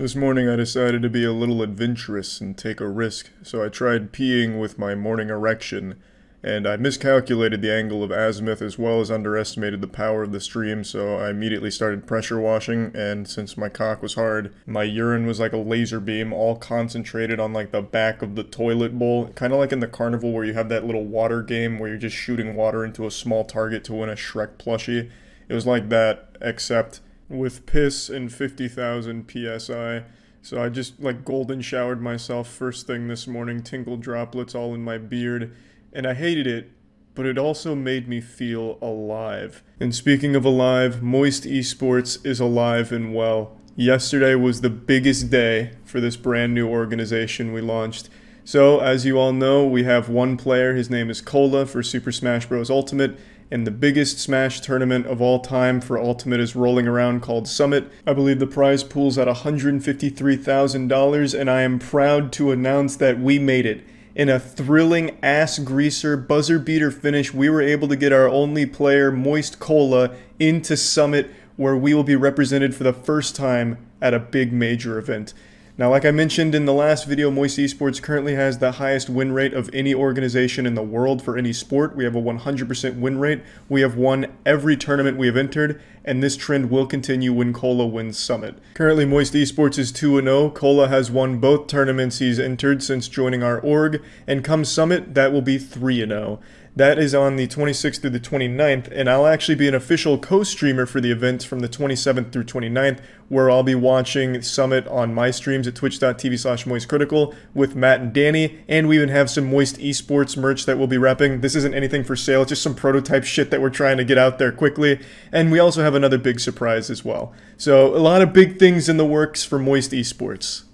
This morning I decided to be a little adventurous and take a risk, so I tried peeing with my morning erection, and I miscalculated the angle of azimuth as well as underestimated the power of the stream, so I immediately started pressure washing, and since my cock was hard, my urine was like a laser beam, all concentrated on like the back of the toilet bowl, kind of like in the carnival where you have that little water game where you're just shooting water into a small target to win a Shrek plushie. It was like that, except with piss and 50,000 psi. So I just like golden showered myself first thing this morning, tinkle droplets all in my beard, and I hated it, but it also made me feel alive. And speaking of alive, Moist Esports is alive and well. Yesterday was the biggest day for this brand new organization we launched. So, as you all know, we have one player, his name is Cola for Super Smash Bros. Ultimate, and the biggest Smash tournament of all time for Ultimate is rolling around called Summit. I believe the prize pool's at $153,000, and I am proud to announce that we made it. In a thrilling ass-greaser, buzzer-beater finish, we were able to get our only player, Moist Cola, into Summit, where we will be represented for the first time at a big major event. Now, like I mentioned in the last video, Moist Esports currently has the highest win rate of any organization in the world for any sport. We have a 100% win rate. We have won every tournament we have entered, and this trend will continue when Cola wins Summit. Currently, Moist Esports is 2-0. Cola has won both tournaments he's entered since joining our org, and come Summit, that will be 3-0. That is on the 26th through the 29th, and I'll actually be an official co-streamer for the events from the 27th through 29th, where I'll be watching Summit on my streams at twitch.tv/moistcritical with Matt and Danny, and we even have some Moist Esports merch that we'll be repping. This isn't anything for sale, it's just some prototype shit that we're trying to get out there quickly, and we also have another big surprise as well. So, a lot of big things in the works for Moist Esports.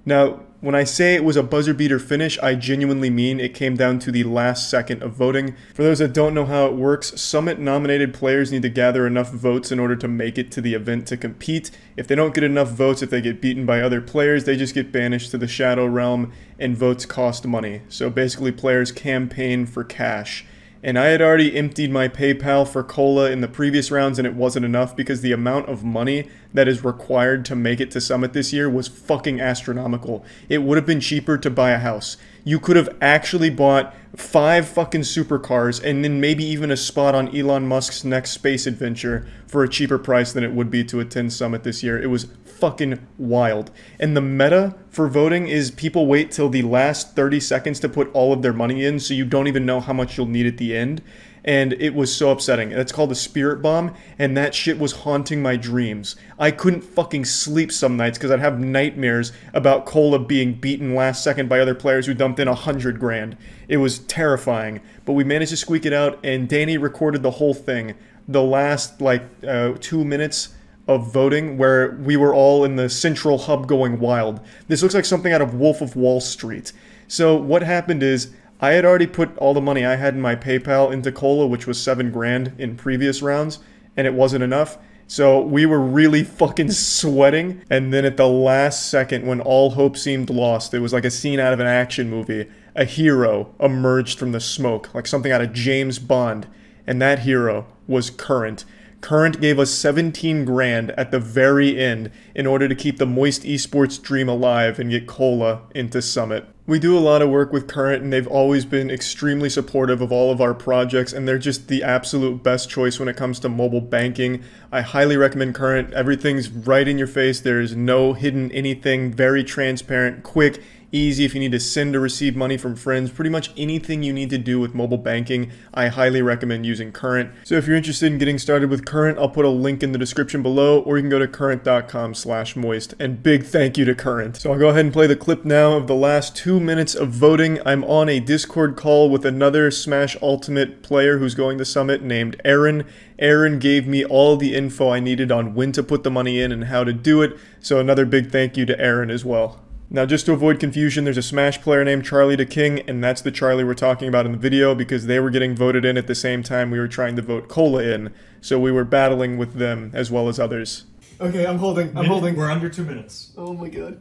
Now, when I say it was a buzzer-beater finish, I genuinely mean it came down to the last second of voting. For those that don't know how it works, Summit-nominated players need to gather enough votes in order to make it to the event to compete. If they don't get enough votes, if they get beaten by other players, they just get banished to the Shadow Realm, and votes cost money. So basically, players campaign for cash. And I had already emptied my PayPal for Cola in the previous rounds, and it wasn't enough because the amount of money that is required to make it to Summit this year was fucking astronomical. It would have been cheaper to buy a house. You could have actually bought 5 fucking supercars and then maybe even a spot on Elon Musk's next space adventure for a cheaper price than it would be to attend Summit this year. It was fucking wild. And the meta for voting is people wait till the last 30 seconds to put all of their money in, so you don't even know how much you'll need at the end. And it was so upsetting. That's called a spirit bomb, and that shit was haunting my dreams. I couldn't fucking sleep some nights because I'd have nightmares about Cola being beaten last second by other players who dumped in 100 grand. It was terrifying, but we managed to squeak it out, and Danny recorded the whole thing. The last, 2 minutes of voting where we were all in the central hub going wild. This looks like something out of Wolf of Wall Street. So what happened is, I had already put all the money I had in my PayPal into Cola, which was 7 grand in previous rounds, and it wasn't enough. So we were really fucking sweating, and then at the last second, when all hope seemed lost, it was like a scene out of an action movie. A hero emerged from the smoke, like something out of James Bond, and that hero was Current. Current gave us 17 grand at the very end in order to keep the Moist Esports dream alive and get Cola into Summit. We do a lot of work with Current, and they've always been extremely supportive of all of our projects, and they're just the absolute best choice when it comes to mobile banking. I highly recommend Current. Everything's right in your face. There's no hidden anything, very transparent, quick, easy if you need to send or receive money from friends. Pretty much anything you need to do with mobile banking, I highly recommend using Current. So if you're interested in getting started with Current, I'll put a link in the description below, or you can go to current.com/moist. And big thank you to Current. So I'll go ahead and play the clip now of the last 2 minutes of voting. I'm on a Discord call with another Smash Ultimate player who's going to Summit named Aaron. Aaron gave me all the info I needed on when to put the money in and how to do it. So another big thank you to Aaron as well. Now, just to avoid confusion, there's a Smash player named Charlie the King, and that's the Charlie we're talking about in the video because they were getting voted in at the same time we were trying to vote Cola in, so we were battling with them as well as others. Okay, I'm holding. We're under 2 minutes. Oh my god.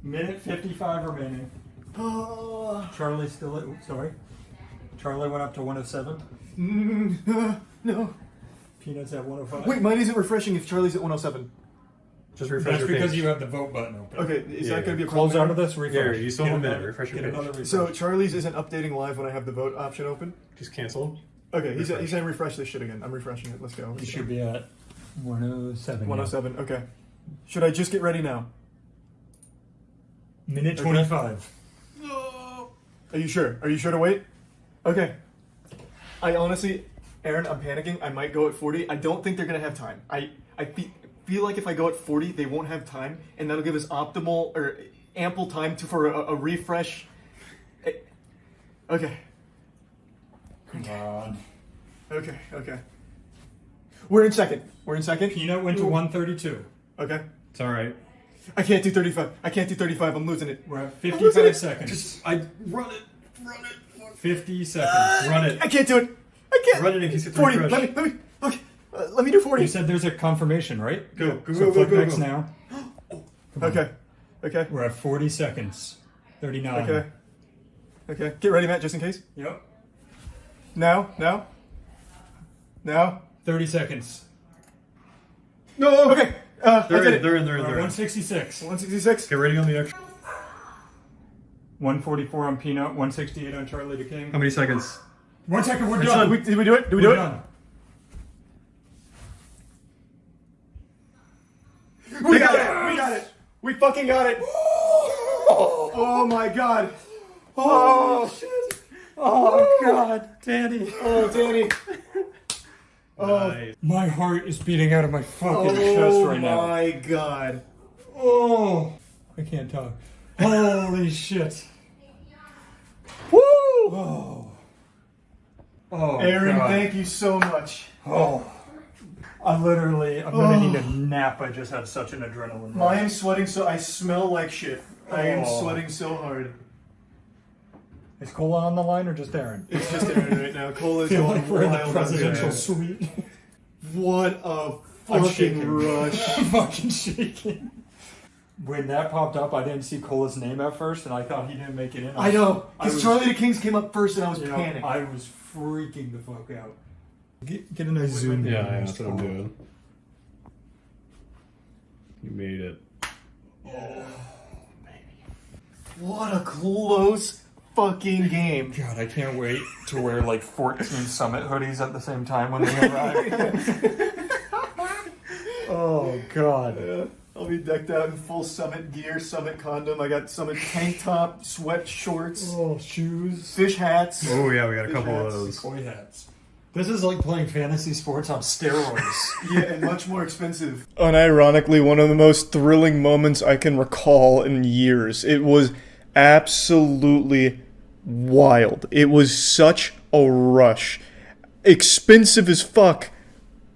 Minute 55 remaining. Charlie still at, sorry. Charlie went up to 107. No. Peanuts at 105. Wait, mine isn't refreshing if Charlie's at 107. Just refresh That's your because page. you have the vote button open. Okay, is that going to be a Close problem? out of this, refresh. Here, you still have a Get minute. Refresh your get page. another refresh. So Charlie's isn't updating live when I have the vote option open? Just cancel. Okay, he's saying refresh this shit again. I'm refreshing it. Let's go. you should be at 107. 107, okay. Should I just get ready now? Now. Minute Okay. 25. Are you sure? Are you sure to wait? Okay. I honestly, Aaron, I'm panicking. I might go at 40. I don't think they're going to have time. I feel like if I go at 40, they won't have time, and that'll give us optimal or ample time for a refresh. Okay. Come on. Okay. We're in second. Peanut went to 132. Okay. It's all right. I can't do 35. I'm losing it. We're at losing 55 it. seconds. Run it. 50 seconds. Run it. I can't do it. I can't. Run it in case it's 40. refresh. Let me. Okay. Let me do 40. You said there's a confirmation, right? Go. So click next go. now. Okay. We're at 40 seconds. 39. Okay. Get ready, Matt, just in case. Yep. Now. 30 seconds. No. Okay. They're in. We're at They're in. 166. 166. Get ready on the extra. 144 on Peanut. 168 on Charlie the King. How many seconds? 1 second. We're It's done. done. Did we do it? Did we We're do it? done. We got it. We fucking got it. Oh my god. Oh shit. Oh God, Danny. Oh, Danny. Nice. My heart is beating out of my fucking chest Oh right now. my god. Oh, I can't talk. Holy shit. Woo! Oh. Oh, Aaron, God. thank you so much. Oh. I'm gonna need a nap. I just had such an adrenaline I rush. am sweating so I smell like shit. I am Oh. sweating so hard. Is Cola on the line or just Aaron? It's just Aaron right now. Cola is I feel going like we're in the wild. presidential Okay. suite. What a I'm fucking shaking. rush. I'm fucking shaking. When that popped up, I didn't see Cola's name at first, and I thought he didn't make it in. I know. I Because was- Charlie the Kings came up first and I was You know, panicked. I was freaking the fuck out. Get a nice zoom. Yeah, in. that's what I'm doing. You made it. What a close fucking game. God, I can't wait to wear like 14 Summit hoodies at the same time when they arrive. Oh, God. I'll be decked out in full Summit gear, Summit condom. I got Summit tank top, sweat shorts, Oh, shoes. fish hats. Oh yeah, we got a Fish couple of hats. those. Koi hats. This is like playing fantasy sports on steroids. Yeah, and much more expensive. Unironically, one of the most thrilling moments I can recall in years. It was absolutely wild. It was such a rush. Expensive as fuck,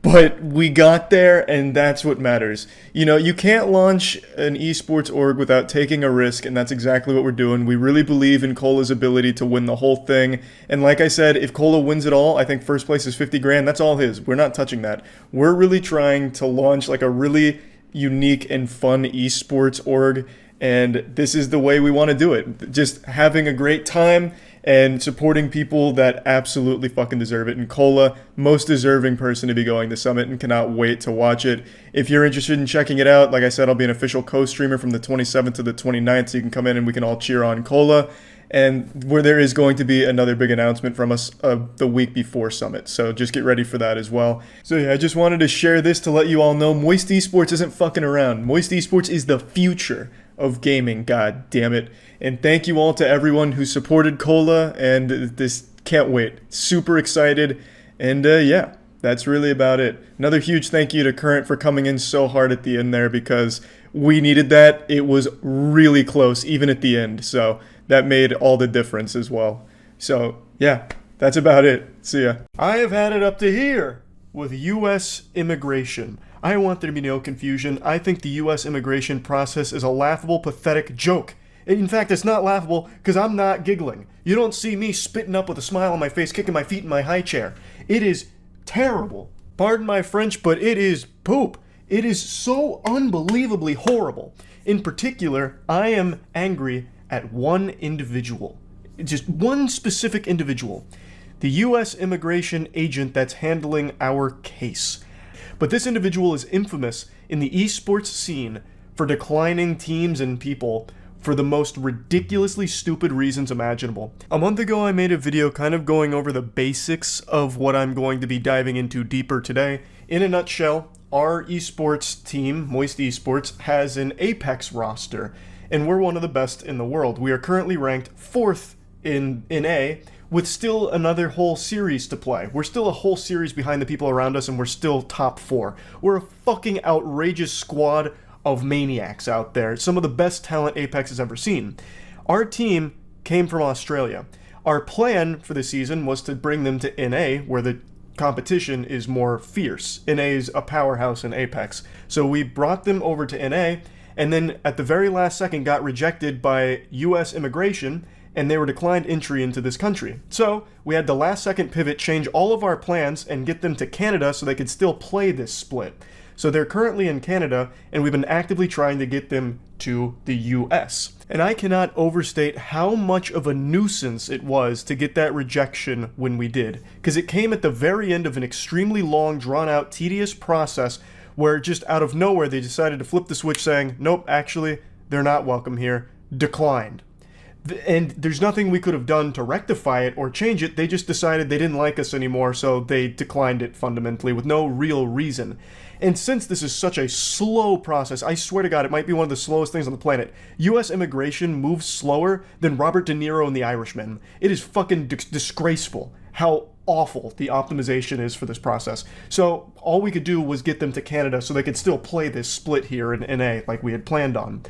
but we got there, and that's what matters. You know, you can't launch an esports org without taking a risk, and that's exactly what we're doing. We really believe in Cola's ability to win the whole thing. And like I said, if Cola wins it all, I think first place is 50 grand. That's all his. We're not touching that. We're really trying to launch like a really unique and fun esports org, and this is the way we want to do it. Just having a great time and supporting people that absolutely fucking deserve it. And Cola, most deserving person to be going to Summit, and cannot wait to watch it. If you're interested in checking it out, like I said, I'll be an official co-streamer from the 27th to the 29th, so you can come in and we can all cheer on Cola. And where there is going to be another big announcement from us the week before Summit. So just get ready for that as well. So yeah, I just wanted to share this to let you all know Moist Esports isn't fucking around. Moist Esports is the future of gaming, god damn it. And thank you all to everyone who supported Cola, and this can't wait. Super excited. And yeah, that's really about it. Another huge thank you to Current for coming in so hard at the end there, because we needed that. It was really close, even at the end. So that made all the difference as well. So yeah, that's about it. See ya. I have had it up to here with US immigration. I want there to be no confusion. I think the US immigration process is a laughable, pathetic joke. In fact, it's not laughable because I'm not giggling. You don't see me spitting up with a smile on my face, kicking my feet in my high chair. It is terrible. Pardon my French, but it is poop. It is so unbelievably horrible. In particular, I am angry at one individual. Just one specific individual. The US immigration agent that's handling our case. But this individual is infamous in the esports scene for declining teams and people for the most ridiculously stupid reasons imaginable. A month ago, I made a video kind of going over the basics of what I'm going to be diving into deeper today. In a nutshell, our esports team, Moist Esports, has an Apex roster, and we're one of the best in the world. We are currently ranked 4th in A, with still another whole series to play. We're still a whole series behind the people around us, and we're still top 4. We're a fucking outrageous squad of maniacs out there. Some of the best talent Apex has ever seen. Our team came from Australia. Our plan for the season was to bring them to NA, where the competition is more fierce. NA is a powerhouse in Apex. So we brought them over to NA, and then at the very last second got rejected by US Immigration, and they were declined entry into this country. So we had the last second pivot, change all of our plans, and get them to Canada so they could still play this split. So they're currently in Canada, and we've been actively trying to get them to the US. And I cannot overstate how much of a nuisance it was to get that rejection when we did, because it came at the very end of an extremely long, drawn-out, tedious process where just out of nowhere they decided to flip the switch saying, nope, actually, they're not welcome here, declined. And there's nothing we could have done to rectify it or change it. They just decided they didn't like us anymore, so they declined it fundamentally with no real reason. And since this is such a slow process, I swear to God, it might be one of the slowest things on the planet. US immigration moves slower than Robert De Niro and The Irishman. It is fucking disgraceful how awful the optimization is for this process. So all we could do was get them to Canada so they could still play this split here in NA like we had planned on.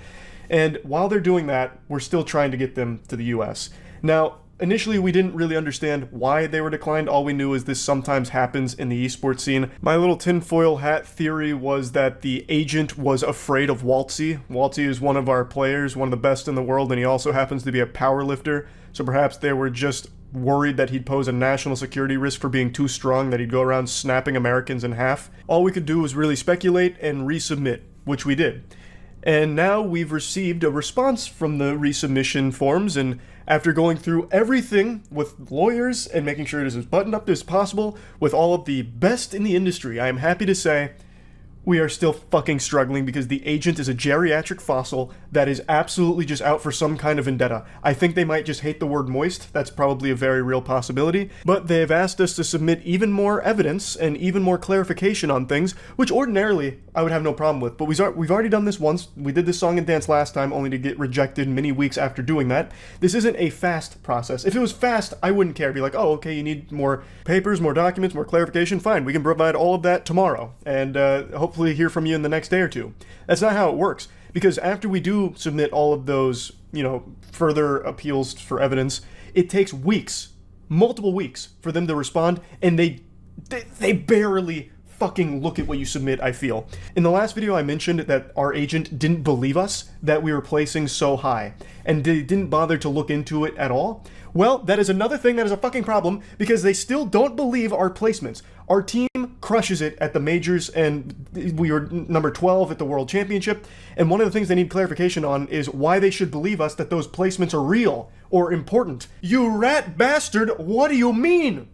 And while they're doing that, we're still trying to get them to the US. Now, initially, we didn't really understand why they were declined. All we knew is this sometimes happens in the esports scene. My little tinfoil hat theory was that the agent was afraid of Waltzy. Waltzy is one of our players, one of the best in the world, and he also happens to be a powerlifter. So perhaps they were just worried that he'd pose a national security risk for being too strong, that he'd go around snapping Americans in half. All we could do was really speculate and resubmit, which we did. And now we've received a response from the resubmission forms, and after going through everything with lawyers and making sure it is as buttoned up as possible with all of the best in the industry, I am happy to say we are still fucking struggling because the agent is a geriatric fossil that is absolutely just out for some kind of vendetta. I think they might just hate the word moist. That's probably a very real possibility. But they have asked us to submit even more evidence and even more clarification on things, which ordinarily I would have no problem with. But we've already done this once. We did this song and dance last time only to get rejected many weeks after doing that. This isn't a fast process. If it was fast, I wouldn't care. Be like, oh, okay, you need more papers, more documents, more clarification. Fine, we can provide all of that tomorrow. And hopefully hear from you in the next day or two. That's not how it works, because after we do submit all of those, further appeals for evidence, it takes weeks, multiple weeks, for them to respond, and they barely fucking look at what you submit, I feel. In the last video, I mentioned that our agent didn't believe us that we were placing so high, and they didn't bother to look into it at all. Well, that is another thing that is a fucking problem, because they still don't believe our placements. Our team crushes it at the majors, and we were number 12 at the World Championship, and one of the things they need clarification on is why they should believe us that those placements are real or important. You rat bastard, what do you mean?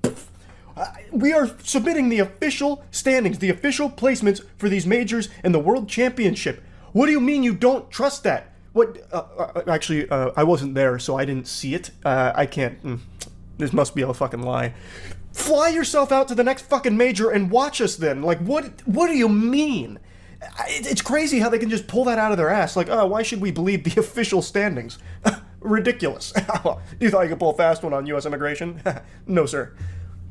We are submitting the official standings, the official placements for these majors and the World Championship. What do you mean you don't trust that? What? Actually, I wasn't there, so I didn't see it. I can't. This must be a fucking lie. Fly yourself out to the next fucking major and watch us then. Like, what do you mean? It's crazy how they can just pull that out of their ass. Like, oh, why should we believe the official standings? Ridiculous. You thought you could pull a fast one on US Immigration? No, sir.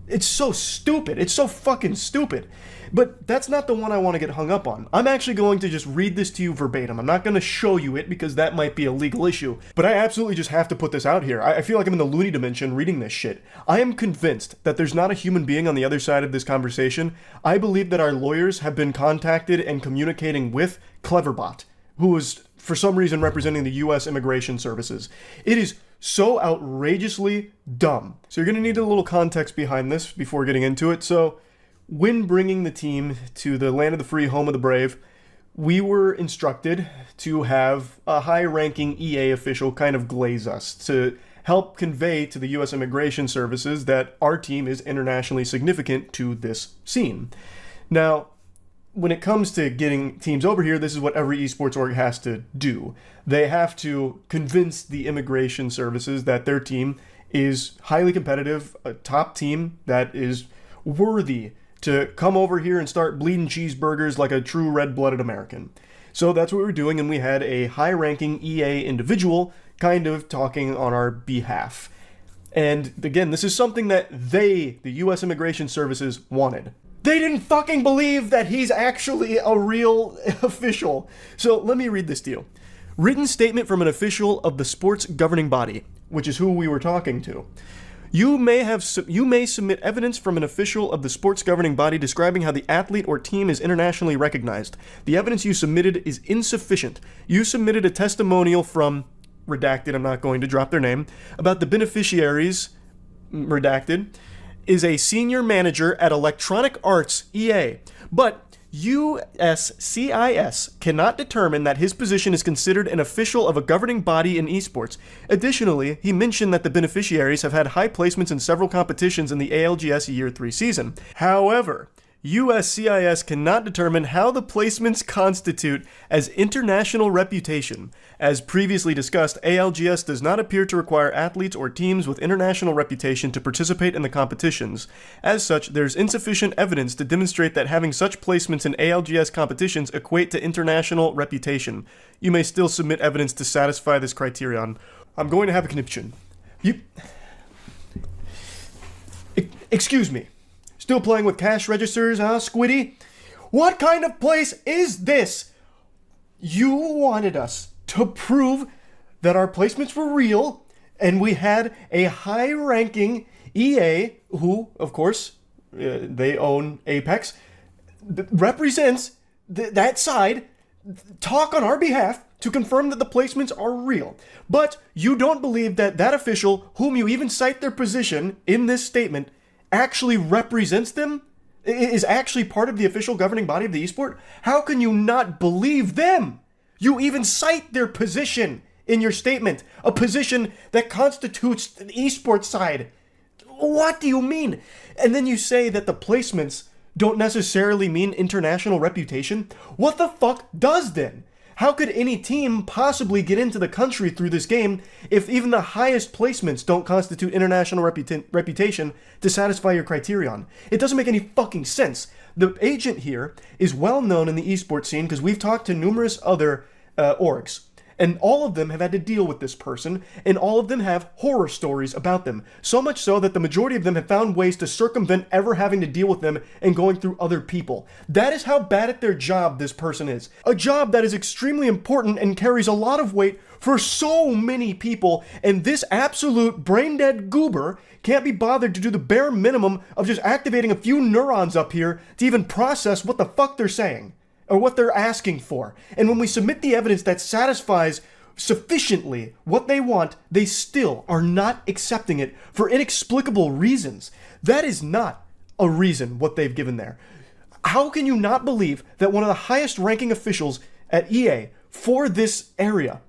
It's so stupid. It's so fucking stupid. But that's not the one I want to get hung up on. I'm actually going to just read this to you verbatim. I'm not going to show you it because that might be a legal issue. But I absolutely just have to put this out here. I feel like I'm in the loony dimension reading this shit. I am convinced that there's not a human being on the other side of this conversation. I believe that our lawyers have been contacted and communicating with Cleverbot, who is for some reason representing the US Immigration Services. It is so outrageously dumb. So you're going to need a little context behind this before getting into it. So when bringing the team to the land of the free, home of the brave, we were instructed to have a high-ranking EA official kind of glaze us to help convey to the US Immigration Services that our team is internationally significant to this scene. Now, when it comes to getting teams over here, this is what every esports org has to do. They have to convince the immigration services that their team is highly competitive, a top team that is worthy to come over here and start bleeding cheeseburgers like a true red-blooded American. So that's what we were doing, and we had a high-ranking EA individual kind of talking on our behalf. And again, this is something that the US Immigration Services, wanted. They didn't fucking believe that he's actually a real official. So let me read this to you. Written statement from an official of the sports governing body, which is who we were talking to. You may submit evidence from an official of the sports governing body describing how the athlete or team is internationally recognized. The evidence you submitted is insufficient. You submitted a testimonial from, redacted, I'm not going to drop their name, about the beneficiaries, redacted, is a senior manager at Electronic Arts, EA. But USCIS cannot determine that his position is considered an official of a governing body in esports. Additionally, he mentioned that the beneficiaries have had high placements in several competitions in the ALGS Year 3 season. However, USCIS cannot determine how the placements constitute as international reputation. As previously discussed, ALGS does not appear to require athletes or teams with international reputation to participate in the competitions. As such, there's insufficient evidence to demonstrate that having such placements in ALGS competitions equate to international reputation. You may still submit evidence to satisfy this criterion. I'm going to have a conniption. Excuse me. Still playing with cash registers, huh, Squiddy? What kind of place is this? You wanted us to prove that our placements were real, and we had a high-ranking EA, who, of course, they own Apex, represents that side, talk on our behalf to confirm that the placements are real. But you don't believe that that official, whom you even cite their position in this statement, actually represents them, is actually part of the official governing body of the esport? How can you not believe them? You even cite their position in your statement, a position that constitutes the esports side. What do you mean? And then you say that the placements don't necessarily mean international reputation? What the fuck does then? How could any team possibly get into the country through this game if even the highest placements don't constitute international reputation to satisfy your criterion? It doesn't make any fucking sense. The agent here is well known in the esports scene because we've talked to numerous other orgs. And all of them have had to deal with this person, and all of them have horror stories about them. So much so that the majority of them have found ways to circumvent ever having to deal with them and going through other people. That is how bad at their job this person is. A job that is extremely important and carries a lot of weight for so many people, and this absolute brain-dead goober can't be bothered to do the bare minimum of just activating a few neurons up here to even process what the fuck they're saying. Or what they're asking for. And when we submit the evidence that satisfies sufficiently what they want, they still are not accepting it for inexplicable reasons. That is not a reason what they've given there. How can you not believe that one of the highest ranking officials at EA for this area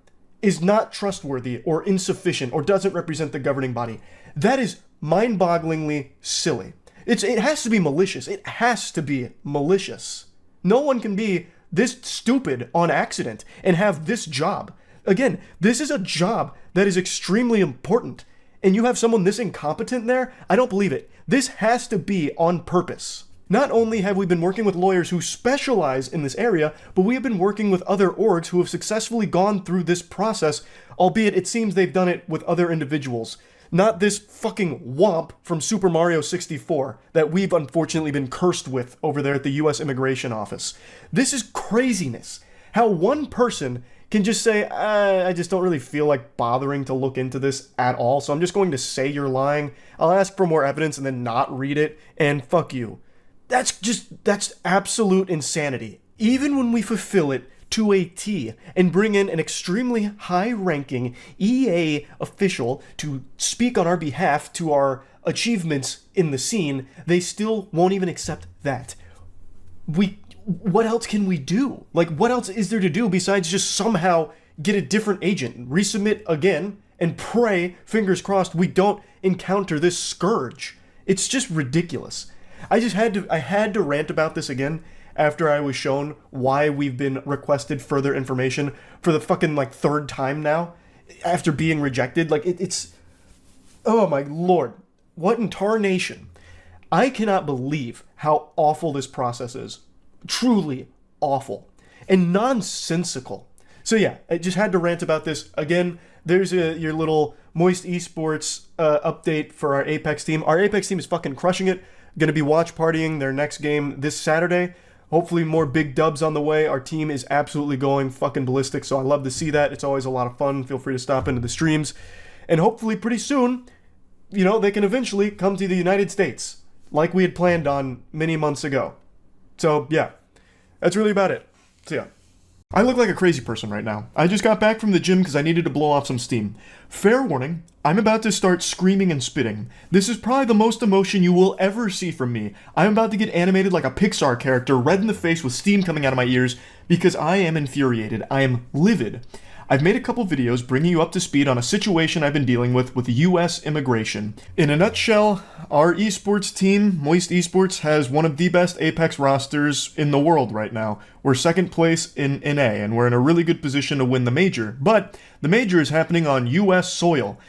is not trustworthy or insufficient or doesn't represent the governing body? That is mind-bogglingly silly. It has to be malicious. It has to be malicious. No one can be this stupid on accident and have this job. Again, this is a job that is extremely important. And you have someone this incompetent there? I don't believe it. This has to be on purpose. Not only have we been working with lawyers who specialize in this area, but we have been working with other orgs who have successfully gone through this process, albeit it seems they've done it with other individuals. Not this fucking womp from Super Mario 64 that we've unfortunately been cursed with over there at the US Immigration Office. This is craziness. How one person can just say, I just don't really feel like bothering to look into this at all, so I'm just going to say you're lying. I'll ask for more evidence and then not read it, and fuck you. That's absolute insanity. Even when we fulfill it to a T and bring in an extremely high-ranking EA official to speak on our behalf to our achievements in the scene, they still won't even accept that. What else can we do? Like, what else is there to do besides just somehow get a different agent, resubmit again, and pray, fingers crossed, we don't encounter this scourge? It's just ridiculous. I had to rant about this again, after I was shown why we've been requested further information for the fucking like third time now after being rejected. Like it's oh my lord, what in tarnation. I cannot believe how awful this process is. Truly awful and nonsensical. So yeah, I just had to rant about this. Again, there's your little Moist Esports update for our Apex team. Our Apex team is fucking crushing it. Going to be watch partying their next game this Saturday. Hopefully more big dubs on the way. Our team is absolutely going fucking ballistic, so I love to see that. It's always a lot of fun. Feel free to stop into the streams. And hopefully pretty soon, you know, they can eventually come to the United States, like we had planned on many months ago. So yeah, that's really about it. So yeah. I look like a crazy person right now. I just got back from the gym because I needed to blow off some steam. Fair warning, I'm about to start screaming and spitting. This is probably the most emotion you will ever see from me. I'm about to get animated like a Pixar character, red in the face with steam coming out of my ears, because I am infuriated. I am livid. I've made a couple videos bringing you up to speed on a situation I've been dealing with US Immigration. In a nutshell, our esports team, Moist Esports, has one of the best Apex rosters in the world right now. We're second place in NA, and we're in a really good position to win the major. But the major is happening on US soil,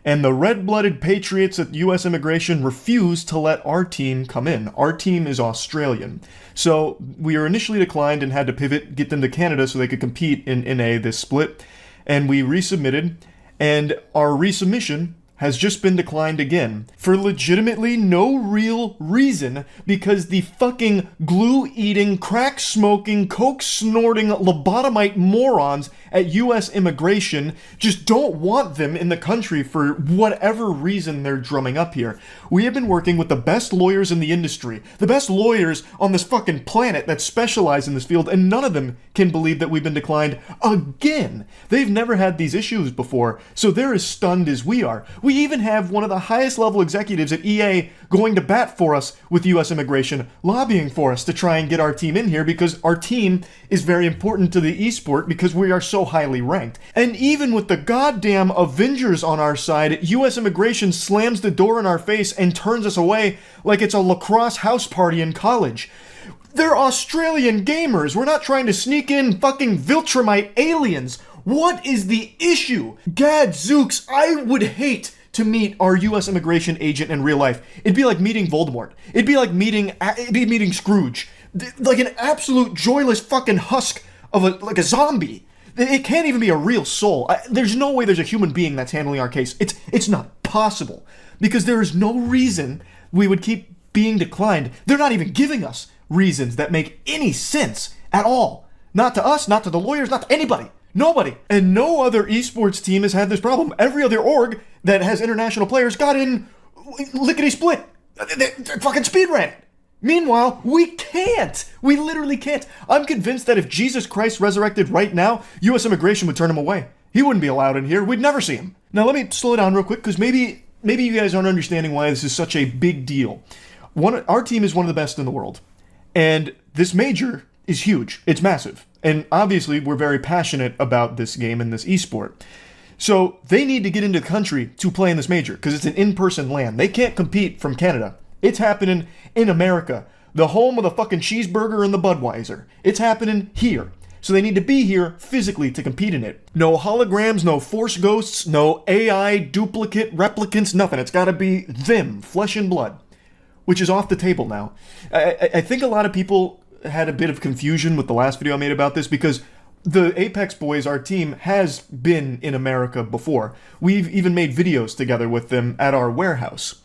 and the red-blooded patriots at US Immigration refuse to let our team come in. Our team is Australian. So we were initially declined and had to pivot, get them to Canada so they could compete in NA this split. And we resubmitted, and our resubmission has just been declined again for legitimately no real reason, because the fucking glue-eating, crack-smoking, coke-snorting, lobotomite morons at US Immigration just don't want them in the country for whatever reason they're drumming up here. We have been working with the best lawyers in the industry, the best lawyers on this fucking planet that specialize in this field, and none of them can believe that we've been declined again. They've never had these issues before, so they're as stunned as we are. We even have one of the highest level executives at EA going to bat for us with US Immigration, lobbying for us to try and get our team in here because our team is very important to the esport because we are so highly ranked. And even with the goddamn Avengers on our side, US Immigration slams the door in our face and turns us away like it's a lacrosse house party in college. They're Australian gamers. We're not trying to sneak in fucking Viltrumite aliens. What is the issue? Gadzooks, I would hate to meet our U.S. immigration agent in real life. It'd be like meeting Voldemort. It'd be like meeting Scrooge. Like an absolute joyless fucking husk of a zombie. It can't even be a real soul. There's no way there's a human being that's handling our case. It's not possible. Because there is no reason we would keep being declined. They're not even giving us reasons that make any sense at all. Not to us, not to the lawyers, not to anybody. Nobody. And no other esports team has had this problem. Every other org that has international players got in lickety-split. They fucking speed ran it. Meanwhile, we can't. We literally can't. I'm convinced that if Jesus Christ resurrected right now, U.S. immigration would turn him away. He wouldn't be allowed in here. We'd never see him. Now let me slow down real quick, because maybe you guys aren't understanding why this is such a big deal. Our team is one of the best in the world. And this major is huge. It's massive. And obviously, we're very passionate about this game and this esport. So they need to get into the country to play in this major, because it's an in-person land. They can't compete from Canada. It's happening in America, the home of the fucking cheeseburger and the Budweiser. It's happening here. So they need to be here physically to compete in it. No holograms, no force ghosts, no AI, duplicate, replicants, nothing. It's got to be them, flesh and blood, which is off the table now. I think a lot of people had a bit of confusion with the last video I made about this, because the Apex boys, our team, has been in America before. We've even made videos together with them at our warehouse.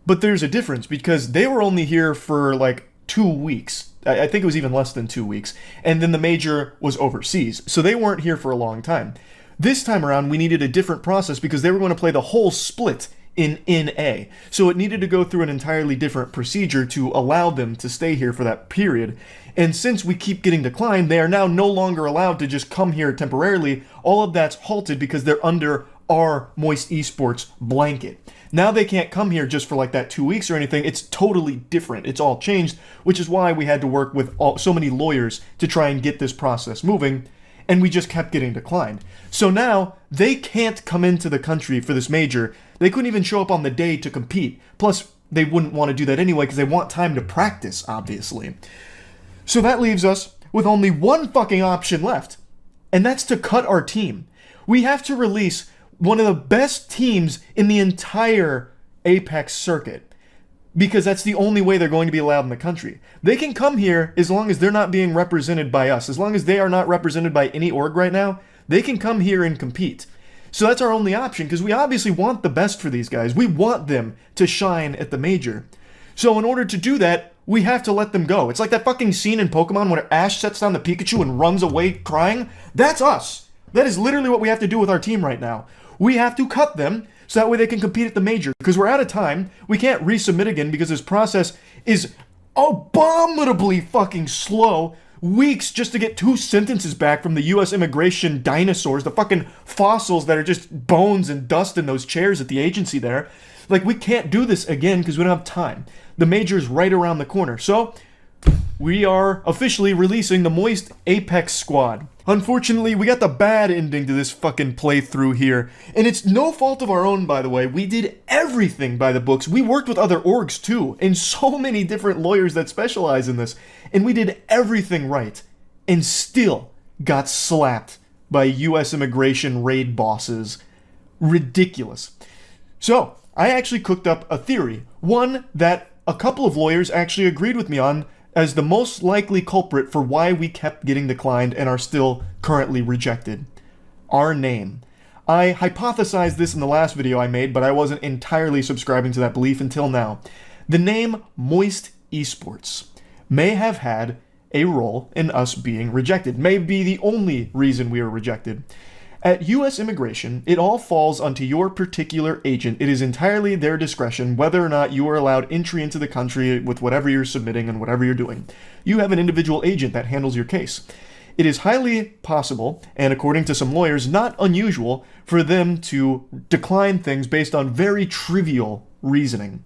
But there's a difference, because they were only here for like 2 weeks. I think it was even less than 2 weeks. And then the major was overseas. So they weren't here for a long time. This time around, we needed a different process because they were going to play the whole split in NA. So it needed to go through an entirely different procedure to allow them to stay here for that period. And since we keep getting declined, they are now no longer allowed to just come here temporarily. All of that's halted because they're under our Moist Esports blanket. Now they can't come here just for like that 2 weeks or anything. It's totally different. It's all changed, which is why we had to work with so many lawyers to try and get this process moving, and we just kept getting declined. So now they can't come into the country for this major. They couldn't even show up on the day to compete. Plus, they wouldn't want to do that anyway because they want time to practice, obviously. So that leaves us with only one fucking option left, and that's to cut our team. We have to release one of the best teams in the entire Apex circuit, because that's the only way they're going to be allowed in the country. They can come here as long as they're not being represented by us. As long as they are not represented by any org right now, they can come here and compete. So that's our only option, because we obviously want the best for these guys. We want them to shine at the major. So in order to do that, we have to let them go. It's like that fucking scene in Pokemon when Ash sets down the Pikachu and runs away crying. That's us. That is literally what we have to do with our team right now. We have to cut them so that way they can compete at the major. Because we're out of time. We can't resubmit again because this process is abominably fucking slow. Weeks just to get 2 sentences back from the US Immigration dinosaurs, the fucking fossils that are just bones and dust in those chairs at the agency there. Like, we can't do this again because we don't have time. The major's right around the corner. So, we are officially releasing the Moist Apex squad. Unfortunately, we got the bad ending to this fucking playthrough here. And it's no fault of our own, by the way. We did everything by the books. We worked with other orgs, too, and so many different lawyers that specialize in this. And we did everything right. And still got slapped by US Immigration raid bosses. Ridiculous. So, I actually cooked up a theory. One that a couple of lawyers actually agreed with me on as the most likely culprit for why we kept getting declined and are still currently rejected. Our name. I hypothesized this in the last video I made, but I wasn't entirely subscribing to that belief until now. The name Moist Esports may have had a role in us being rejected, may be the only reason we were rejected. At US Immigration, it all falls onto your particular agent. It is entirely their discretion whether or not you are allowed entry into the country with whatever you're submitting and whatever you're doing. You have an individual agent that handles your case. It is highly possible, and according to some lawyers, not unusual, for them to decline things based on very trivial reasoning.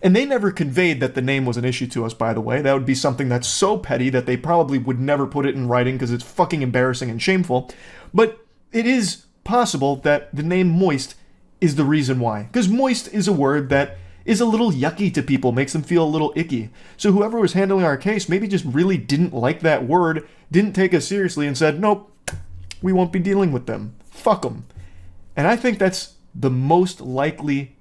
And they never conveyed that the name was an issue to us, by the way. That would be something that's so petty that they probably would never put it in writing because it's fucking embarrassing and shameful. But it is possible that the name Moist is the reason why. Because moist is a word that is a little yucky to people, makes them feel a little icky. So whoever was handling our case maybe just really didn't like that word, didn't take us seriously, and said, nope, we won't be dealing with them. Fuck them. And I think that's the most likely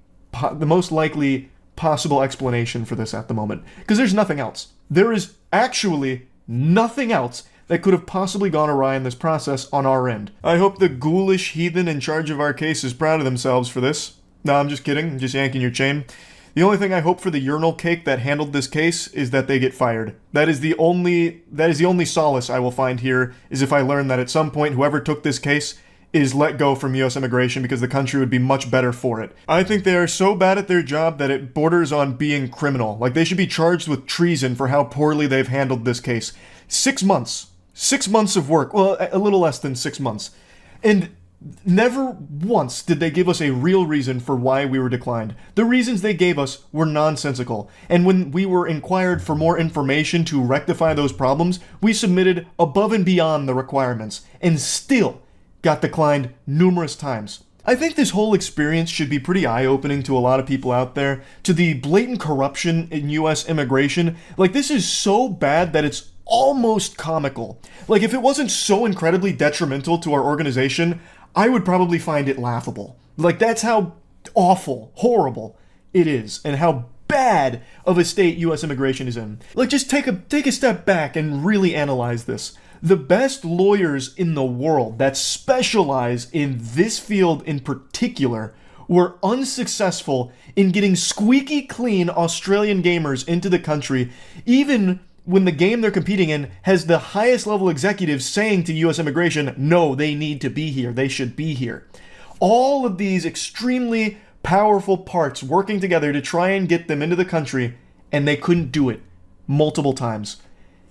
possible explanation for this at the moment. Because there's nothing else. There is actually nothing else that could have possibly gone awry in this process on our end. I hope the ghoulish heathen in charge of our case is proud of themselves for this. No, I'm just kidding. I'm just yanking your chain. The only thing I hope for the urinal cake that handled this case is that they get fired. That is the only solace I will find here, is if I learn that at some point whoever took this case is let go from US Immigration because the country would be much better for it. I think they are so bad at their job that it borders on being criminal. Like, they should be charged with treason for how poorly they've handled this case. 6 months. 6 months of work. Well, a little less than 6 months. And never once did they give us a real reason for why we were declined. The reasons they gave us were nonsensical. And when we were inquired for more information to rectify those problems, we submitted above and beyond the requirements, and still got declined numerous times. I think this whole experience should be pretty eye-opening to a lot of people out there, to the blatant corruption in US immigration. Like, this is so bad that it's almost comical. Like, if it wasn't so incredibly detrimental to our organization, I would probably find it laughable. Like, that's how awful, horrible it is, and how bad of a state US immigration is in. Like, just take a step back and really analyze this. The best lawyers in the world that specialize in this field in particular were unsuccessful in getting squeaky clean Australian gamers into the country, even when the game they're competing in has the highest level executives saying to US Immigration, no, they need to be here, they should be here. All of these extremely powerful parts working together to try and get them into the country, and they couldn't do it multiple times.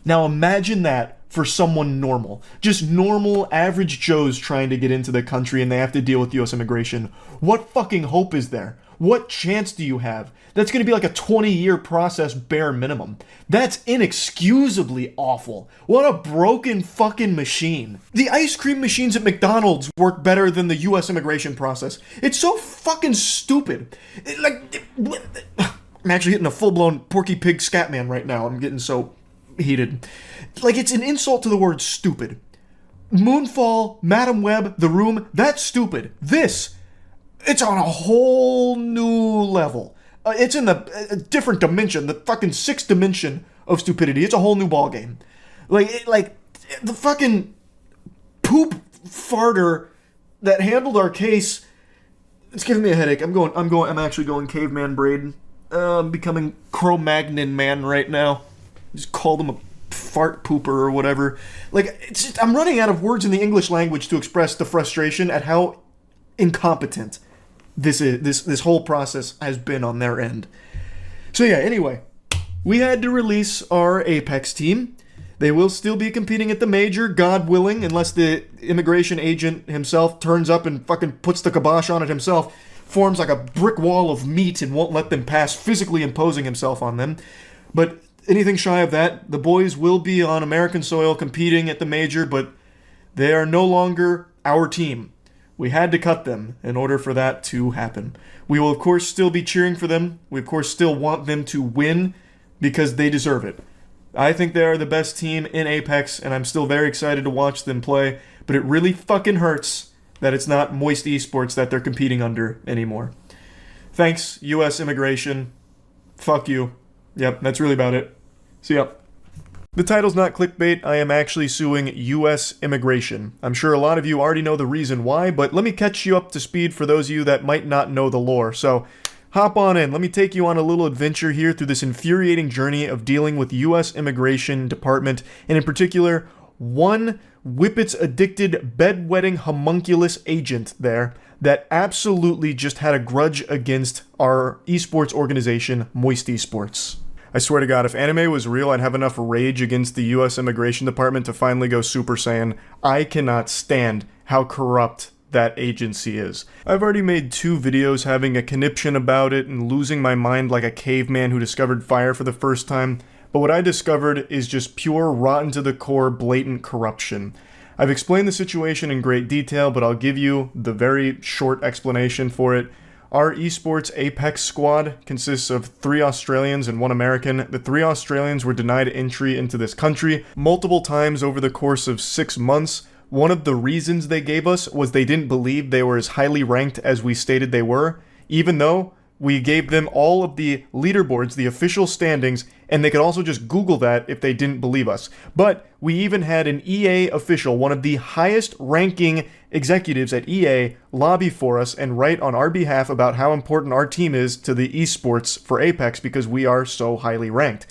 Now imagine that for someone normal. Just normal, average Joes trying to get into the country and they have to deal with US Immigration. What fucking hope is there? What chance do you have? That's going to be like a 20-year process bare minimum. That's inexcusably awful. What a broken fucking machine. The ice cream machines at McDonald's work better than the US immigration process. It's so fucking stupid. I'm actually hitting a full-blown Porky Pig Scatman right now. I'm getting so heated. Like, it's an insult to the word stupid. Moonfall, Madam Web, The Room, that's stupid. This, it's on a whole new level. It's in a different dimension, the fucking sixth dimension of stupidity. It's a whole new ballgame. Like, the fucking poop farter that handled our case, it's giving me a headache. I'm actually going caveman Braden. I'm becoming Cro-Magnon man right now. Just called him a fart pooper or whatever. Like, it's just, I'm running out of words in the English language to express the frustration at how incompetent this whole process has been on their end. So yeah, anyway, we had to release our Apex team. They will still be competing at the major, God willing, unless the immigration agent himself turns up and fucking puts the kibosh on it himself, forms like a brick wall of meat and won't let them pass, physically imposing himself on them. But anything shy of that, the boys will be on American soil competing at the major, but they are no longer our team. We had to cut them in order for that to happen. We will, of course, still be cheering for them. We, of course, still want them to win because they deserve it. I think they are the best team in Apex, and I'm still very excited to watch them play, but it really fucking hurts that it's not Moist Esports that they're competing under anymore. Thanks, US Immigration. Fuck you. Yep, that's really about it. See ya. The title's not clickbait, I am actually suing US Immigration. I'm sure a lot of you already know the reason why, but let me catch you up to speed for those of you that might not know the lore. So, hop on in, let me take you on a little adventure here through this infuriating journey of dealing with US Immigration Department, and in particular, one whippets-addicted, bedwetting homunculus agent there that absolutely just had a grudge against our esports organization, Moist Esports. I swear to God, if anime was real, I'd have enough rage against the US Immigration Department to finally go Super Saiyan. I cannot stand how corrupt that agency is. I've already made 2 videos having a conniption about it and losing my mind like a caveman who discovered fire for the first time, but what I discovered is just pure, rotten to the core, blatant corruption. I've explained the situation in great detail, but I'll give you the very short explanation for it. Our esports Apex squad consists of 3 Australians and 1 American. The 3 Australians were denied entry into this country multiple times over the course of 6 months. One of the reasons they gave us was they didn't believe they were as highly ranked as we stated they were, even though we gave them all of the leaderboards, the official standings, and they could also just Google that if they didn't believe us. But we even had an EA official, one of the highest ranking executives at EA, lobby for us and write on our behalf about how important our team is to the esports for Apex because we are so highly ranked.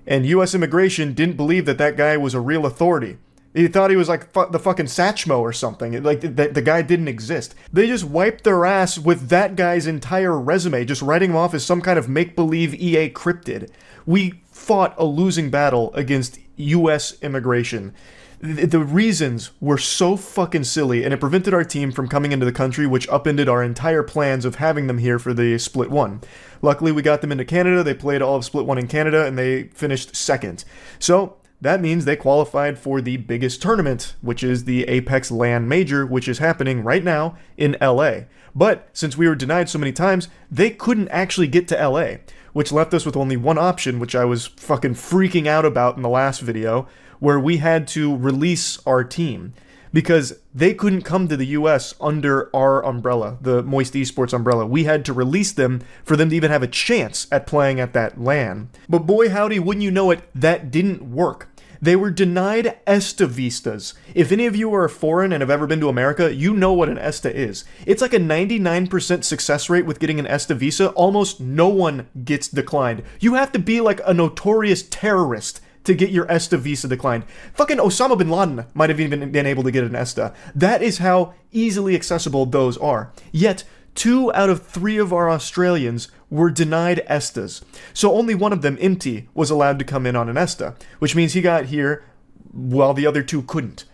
And US Immigration didn't believe that that guy was a real authority. He thought he was like the fucking Satchmo or something. Like, the guy didn't exist. They just wiped their ass with that guy's entire resume, just writing him off as some kind of make-believe EA cryptid. We fought a losing battle against US Immigration. The reasons were so fucking silly, and it prevented our team from coming into the country, which upended our entire plans of having them here for the Split 1. Luckily, we got them into Canada. They played all of Split 1 in Canada, and they finished second. So that means they qualified for the biggest tournament, which is the Apex LAN Major, which is happening right now in LA. But since we were denied so many times, they couldn't actually get to LA, which left us with only one option, which I was fucking freaking out about in the last video, where we had to release our team. Because they couldn't come to the US under our umbrella, the Moist Esports umbrella. We had to release them for them to even have a chance at playing at that LAN. But boy howdy, wouldn't you know it, that didn't work. They were denied ESTA visas. If any of you are foreign and have ever been to America, you know what an ESTA is. It's like a 99% success rate with getting an ESTA visa. Almost no one gets declined. You have to be like a notorious terrorist to get your ESTA visa declined. Fucking Osama bin Laden might have even been able to get an ESTA. That is how easily accessible those are. Yet, 2 out of 3 of our Australians were denied ESTAs. So only one of them, Empty, was allowed to come in on an ESTA, which means he got here while the other 2 couldn't.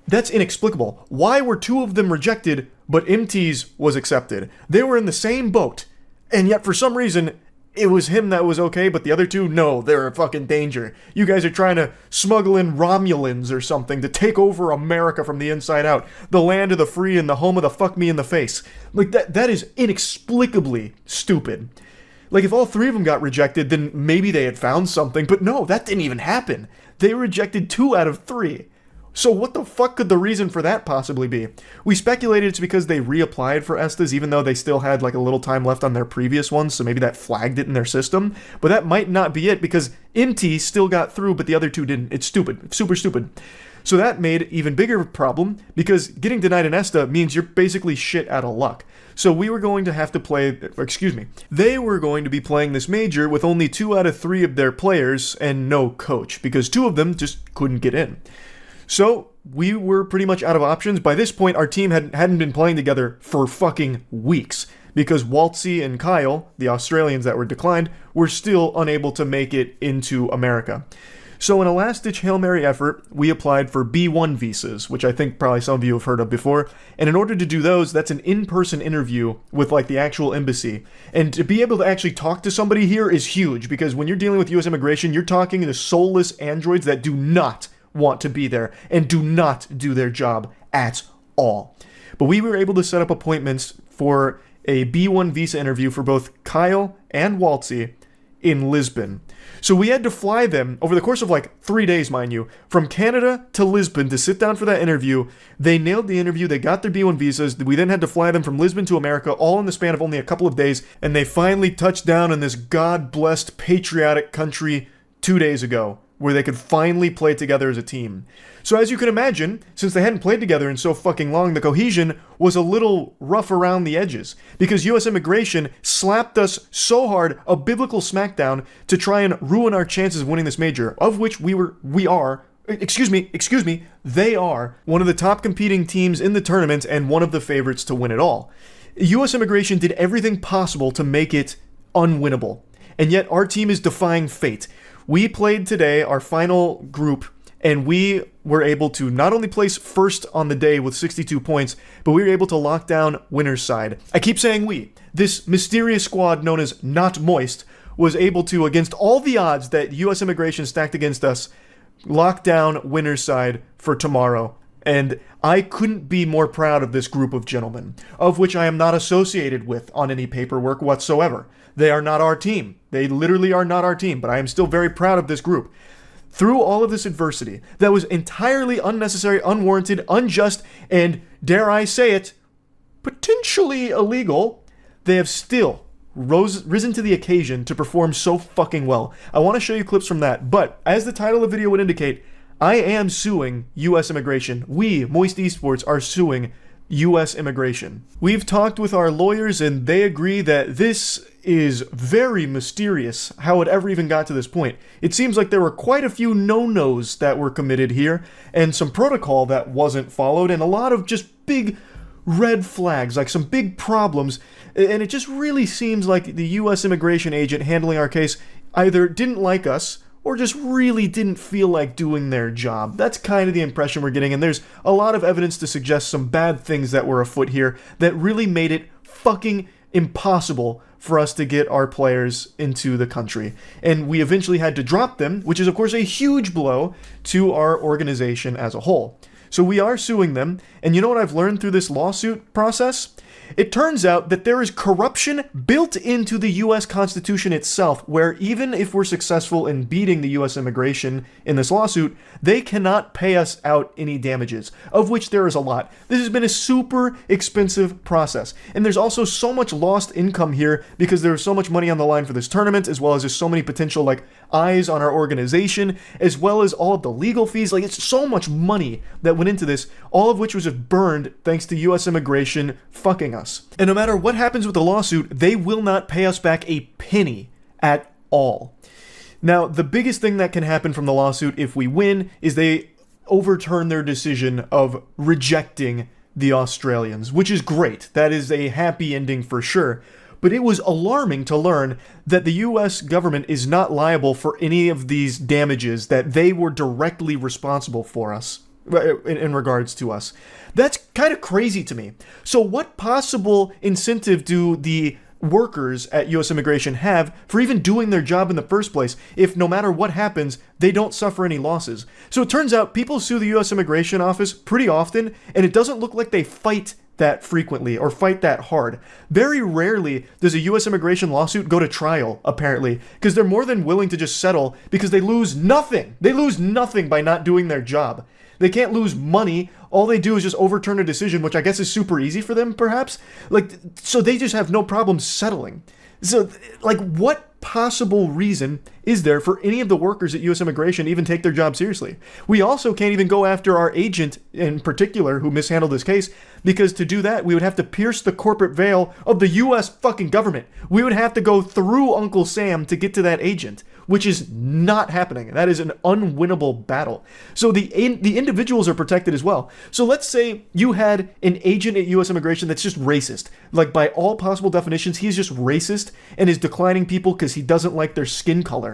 That's inexplicable. Why were 2 of them rejected, but Empty's was accepted? They were in the same boat, and yet for some reason, it was him that was okay, but the other 2, no, they're a fucking danger. You guys are trying to smuggle in Romulans or something to take over America from the inside out. The land of the free and the home of the fuck me in the face. Like, that is inexplicably stupid. Like, if all 3 of them got rejected, then maybe they had found something. But no, that didn't even happen. They rejected 2 out of 3. So what the fuck could the reason for that possibly be? We speculated it's because they reapplied for ESTAs even though they still had like a little time left on their previous ones, so maybe that flagged it in their system. But that might not be it because INTI still got through but the other 2 didn't. It's stupid. Super stupid. So that made even bigger problem because getting denied an ESTA means you're basically shit out of luck. So we were going to have to play, they were going to be playing this major with only 2 out of 3 of their players and no coach because 2 of them just couldn't get in. So we were pretty much out of options. By this point, our team hadn't been playing together for fucking weeks because Waltzy and Kyle, the Australians that were declined, were still unable to make it into America. So in a last-ditch Hail Mary effort, we applied for B1 visas, which I think probably some of you have heard of before. And in order to do those, that's an in-person interview with like the actual embassy. And to be able to actually talk to somebody here is huge because when you're dealing with US immigration, you're talking to soulless androids that do not want to be there and do not do their job at all. But we were able to set up appointments for a B1 visa interview for both Kyle and Waltzy in Lisbon. So we had to fly them over the course of like 3 days, mind you, from Canada to Lisbon to sit down for that interview. They nailed the interview. They got their B1 visas. We then had to fly them from Lisbon to America, all in the span of only a couple of days. And they finally touched down in this God-blessed patriotic country 2 days ago, where they could finally play together as a team. So as you can imagine, since they hadn't played together in so fucking long, the cohesion was a little rough around the edges, because US immigration slapped us so hard, a biblical smackdown, to try and ruin our chances of winning this major, of which they are one of the top competing teams in the tournament and one of the favorites to win it all. US immigration did everything possible to make it unwinnable, and yet our team is defying fate. We played today, our final group, and we were able to not only place first on the day with 62 points, but we were able to lock down winner's side. I keep saying we. This mysterious squad known as Not Moist was able to, against all the odds that US immigration stacked against us, lock down winner's side for tomorrow. And I couldn't be more proud of this group of gentlemen, of which I am not associated with on any paperwork whatsoever. They are not our team. They literally are not our team, but I am still very proud of this group. Through all of this adversity that was entirely unnecessary, unwarranted, unjust, and, dare I say it, potentially illegal, they have still risen to the occasion to perform so fucking well. I want to show you clips from that, but as the title of the video would indicate, I am suing US immigration. We, Moist Esports, are suing US immigration. We've talked with our lawyers and they agree that this is very mysterious how it ever even got to this point. It seems like there were quite a few no-nos that were committed here and some protocol that wasn't followed and a lot of just big red flags, like some big problems, and it just really seems like the US immigration agent handling our case either didn't like us or just really didn't feel like doing their job. That's kind of the impression we're getting, and there's a lot of evidence to suggest some bad things that were afoot here that really made it fucking impossible for us to get our players into the country. And we eventually had to drop them, which is of course a huge blow to our organization as a whole. So we are suing them, and you know what I've learned through this lawsuit process? It turns out that there is corruption built into the US Constitution itself, where even if we're successful in beating the US immigration in this lawsuit, they cannot pay us out any damages, of which there is a lot. This has been a super expensive process, and there's also so much lost income here because there's so much money on the line for this tournament, as well as there's so many potential like eyes on our organization, as well as all of the legal fees. Like, it's so much money that went into this, all of which was just burned thanks to US immigration fucking us. And no matter what happens with the lawsuit, they will not pay us back a penny at all. Now, the biggest thing that can happen from the lawsuit if we win is they overturn their decision of rejecting the Australians, which is great. That is a happy ending for sure. But it was alarming to learn that the US government is not liable for any of these damages that they were directly responsible for us. In regards to us. That's kind of crazy to me. So what possible incentive do the workers at US Immigration have for even doing their job in the first place if no matter what happens, they don't suffer any losses? So it turns out people sue the US Immigration Office pretty often, and it doesn't look like they fight that frequently or fight that hard. Very rarely does a U.S. immigration lawsuit go to trial, apparently, because they're more than willing to just settle because they lose nothing. They lose nothing by not doing their job. They can't lose money. All they do is just overturn a decision, which I guess is super easy for them, perhaps. Like, so they just have no problem settling. So, like, what possible reason is there for any of the workers at U.S. Immigration to even take their job seriously? We also can't even go after our agent in particular who mishandled this case, because to do that, we would have to pierce the corporate veil of the U.S. fucking government. We would have to go through Uncle Sam to get to that agent, which is not happening. That is an unwinnable battle. So the individuals are protected as well. So let's say you had an agent at U.S. Immigration that's just racist. Like, by all possible definitions, he's just racist and is declining people because he doesn't like their skin color.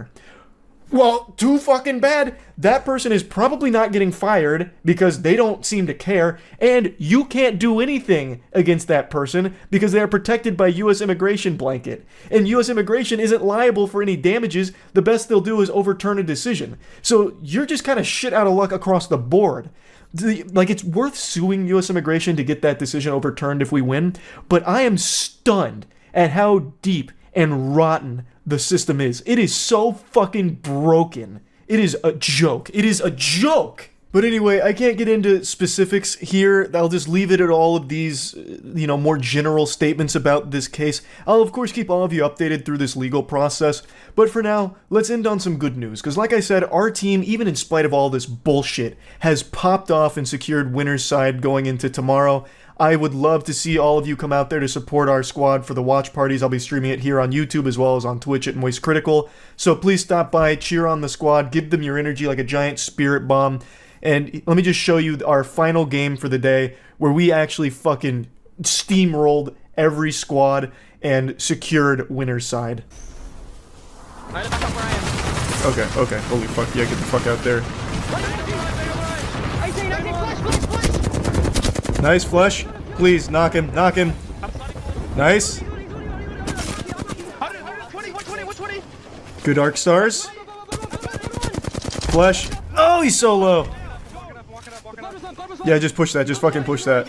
Well, too fucking bad. That person is probably not getting fired because they don't seem to care, and you can't do anything against that person because they are protected by U.S. Immigration blanket. And U.S. Immigration isn't liable for any damages. The best they'll do is overturn a decision. So you're just kind of shit out of luck across the board. Like, it's worth suing U.S. Immigration to get that decision overturned if we win, but I am stunned at how deep and rotten the system is. It is so fucking broken. It is a joke. It is a joke. But anyway, I can't get into specifics here. I'll just leave it at all of these, more general statements about this case. I'll, of course, keep all of you updated through this legal process. But for now, let's end on some good news. Because like I said, our team, even in spite of all this bullshit, has popped off and secured winner's side going into tomorrow. I would love to see all of you come out there to support our squad for the watch parties. I'll be streaming it here on YouTube as well as on Twitch at Moist Critical. So please stop by, cheer on the squad, give them your energy like a giant spirit bomb. And let me just show you our final game for the day, where we actually fucking steamrolled every squad and secured winner's side. Okay, holy fuck, yeah, get the fuck out there. Nice flush. Please, knock him. Nice. Good arc stars. Flush. Oh, he's so low. Yeah, just push that. Just fucking push that.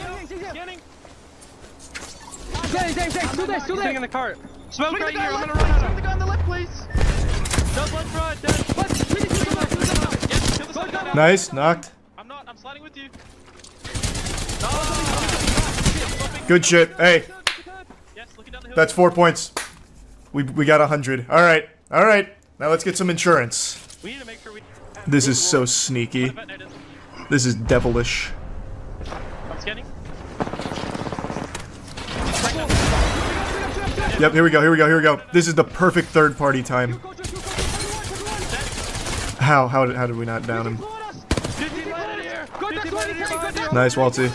Still in the cart. Smoke right here. I'm gonna run out. The guy on the left, please. Nice, knocked. I'm sliding with you. Good shit. Hey, that's 4 points. We got 100. All right. Now let's get some insurance. We need to make sure we. This is so sneaky. This is devilish. I'm scanning. Yep, here we go. This is the perfect third party time. How did we not down him? Nice, Walty.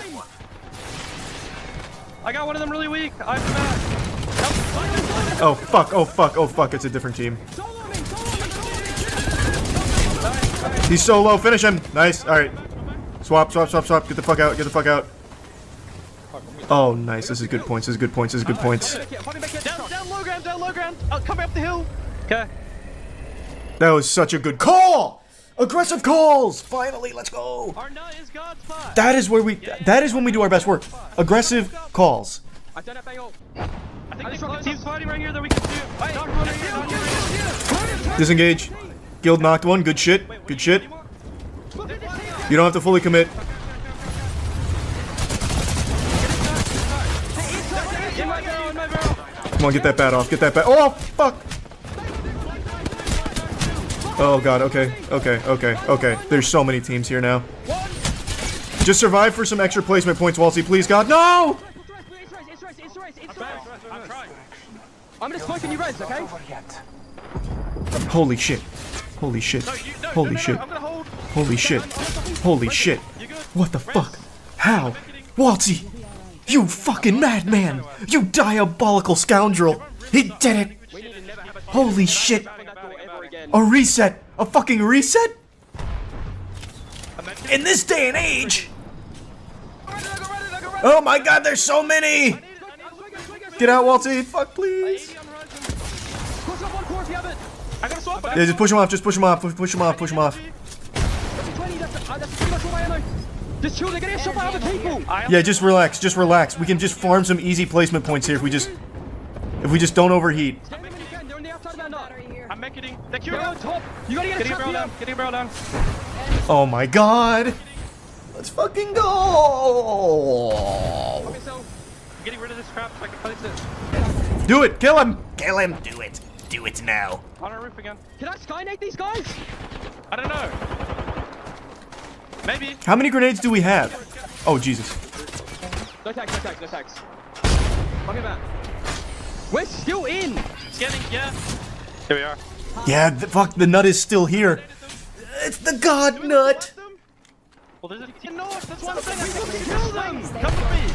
I got one of them really weak. I'm back. Oh fuck, it's a different team. He's so low, finish him. Nice, alright. Swap, get the fuck out. Oh, nice, this is good points. Down low ground. Coming up the hill. Okay. That was such a good call! Aggressive calls! Finally, let's go! Our nut is God's spot. That is when we do our best work. Aggressive calls. I think the team's fighting right here that we can do. Disengage. Guild knocked one. Good shit. You don't have to fully commit. Come on, get that bat off. Oh, fuck! Oh god, okay. There's so many teams here now. Just survive for some extra placement points, Walsey, please, God. No! I'm gonna smoke in you res, okay? Holy shit. What the fuck? How? Walsey! You fucking madman! You diabolical scoundrel! He did it! Holy shit! A reset! A fucking reset? In this day and age! Oh my god, there's so many! Get out, Walty! Fuck, please! Yeah, just push him off, push him off. Just chill, they're getting shot by other people. Yeah, just relax, just relax. We can just farm some easy placement points here if we just don't overheat. Stand them when you can, they're on the outside of that knot. I'm making the You're on top. You gotta get a Getting a barrel trap down. Getting a barrel down. Oh my god! Let's fucking go! yourself. I'm getting rid of this trap so I can place it Do it! Kill him! Kill him! Do it! Do it now! on our roof again. Can I skynate these guys? I don't know. Maybe. How many grenades do we have? Oh, Jesus. No tags, no tags, no tags. Fuck it back. We're still in. Getting, yeah. Here we are. Yeah, fuck, the nut is still here. It's the god nut! Well, there's a no, that's one thing. I can kill them. Come with me.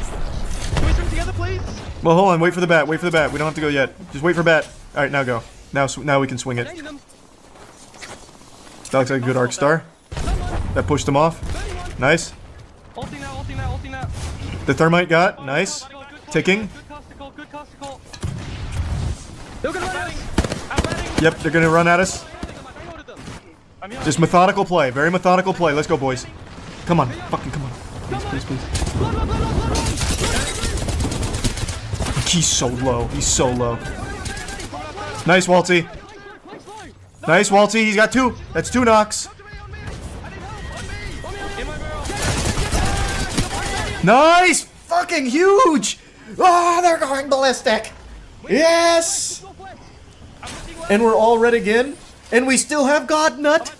Can we swim together, please? Well, hold on, wait for the bat, wait for the bat. We don't have to go yet. Just wait for bat. Alright, now go. Now we can swing it. Grenading them. That looks like a good arc star. That pushed him off. 31. Nice. Ulting now, ulting now, ulting now. The thermite got. Nice. Ticking. Good casticle, good casticle. They're gonna run us. I'm letting. Yep, they're gonna run at us. I loaded them. I'm healing. Just methodical play. Very methodical play. Let's go, boys. Come on. Fucking come on. Please, please. Blood, blood, blood, blood, blood. He's so low. He's so low. Nice, Walty. Play slow. Nice, Walty. He's got 2. That's 2 knocks. In my barrel. Nice! Fucking huge! Oh, they're going ballistic! Yes! And we're all red again? And we still have God Nut?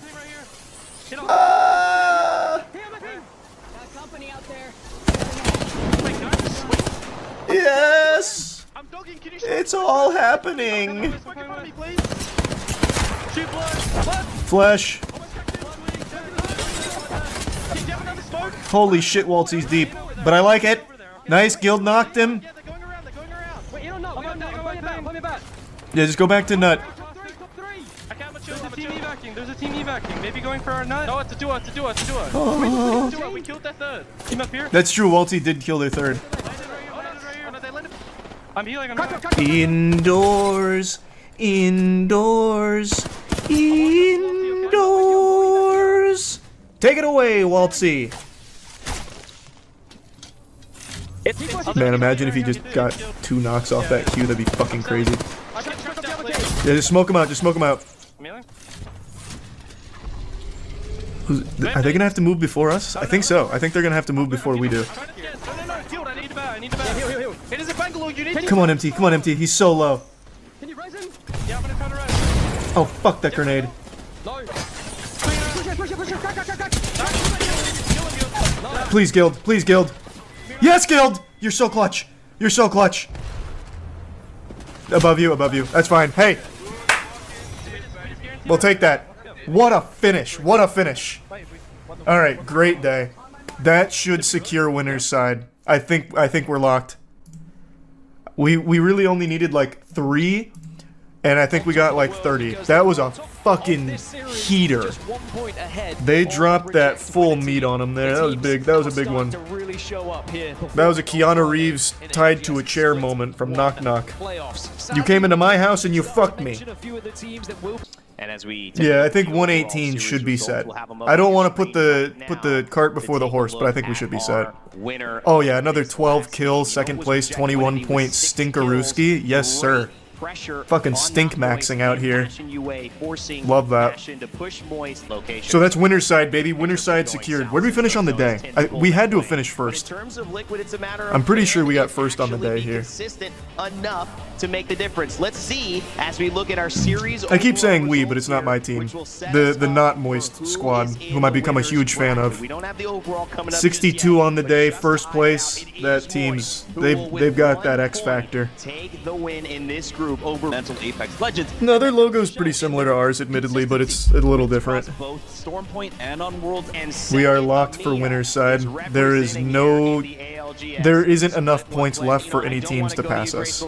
Company out there. Yes! I'm dogging. Can you It's all happening! smoke in front of me, please? Shoot blood. Blood. Flesh. Do you have another smoke? Holy shit, Walty's deep. But I like it. Nice, Guild knocked him. Yeah, they're going around. They're going around. Wait, you don't know. Play me back. Play me back. Yeah, just go back to Nut. Top three, top three. Okay, I'm a chill. There's a I'm a team chill. evac. There's a team evacuating. Maybe going for our nut. No, it's a duo. It's a duo. It's a duo. Oh. It's a duo. We killed that third. Team up here. That's true, Walty did kill their third. Landed right here. No, they landed. I'm healing. I'm Cut, healing. cut, cut. Indoors. Indoors. Indoors. Take it away, Waltzy. Man, imagine if he just got 2 knocks off that Q. That'd be fucking crazy. I can't check up the other case. Yeah, just smoke him out. Just smoke him out. I'm healing. Are they gonna have to move before us? I think so. I think they're gonna have to move before we do. I'm trying to get. No. Guild. I need a bat. I need a bat. Heal, heal, heal. It is a Bangalore. You need to. Come on, MT. Come on, MT. He's so low. Can you raise him? Yeah, I'm gonna try to rise. Oh, fuck that grenade. Low. Push it, push it, push it. Crack, crack, crack, crack. Please, Guild. Please, Guild. Yes, Guild! You're so clutch. You're so clutch. Above you, above you. That's fine. Hey, we'll take that. What a finish. What a finish. All right, great day. That should secure winner's side. I think we're locked. We really only needed like 3, and I think we got like 30. That was a fucking heater. They dropped that full meat on him there. That was big. That was a big one. That was a Keanu Reeves tied to a chair moment from Knock Knock. You came into my house and you fucked me. And as we Yeah, I think 118 should be set. I don't want to put the cart before the horse, but I think we should be set. Oh yeah, another 12 kills, second place, 21 point Stinkarooski. Yes, sir. Fucking stink maxing out here. Love that. So that's winner's side, baby. Winner's side secured. Where did we finish on the day? We had to have finished first. I'm pretty sure we got first on the day here. Enough to make the difference. Let's see as we look at our series. I keep saying we, but it's not my team. The not moist squad, whom I become a huge fan of. We don't have the overall coming up 62 on the day, first place. That team's they've got that X factor. Take the win in this group over Mental Apex Legends. No, their logo's pretty similar to ours, admittedly, but it's a little different. Both Stormpoint and on Worlds and We are locked for winner's side. There isn't enough points left for any teams to pass us.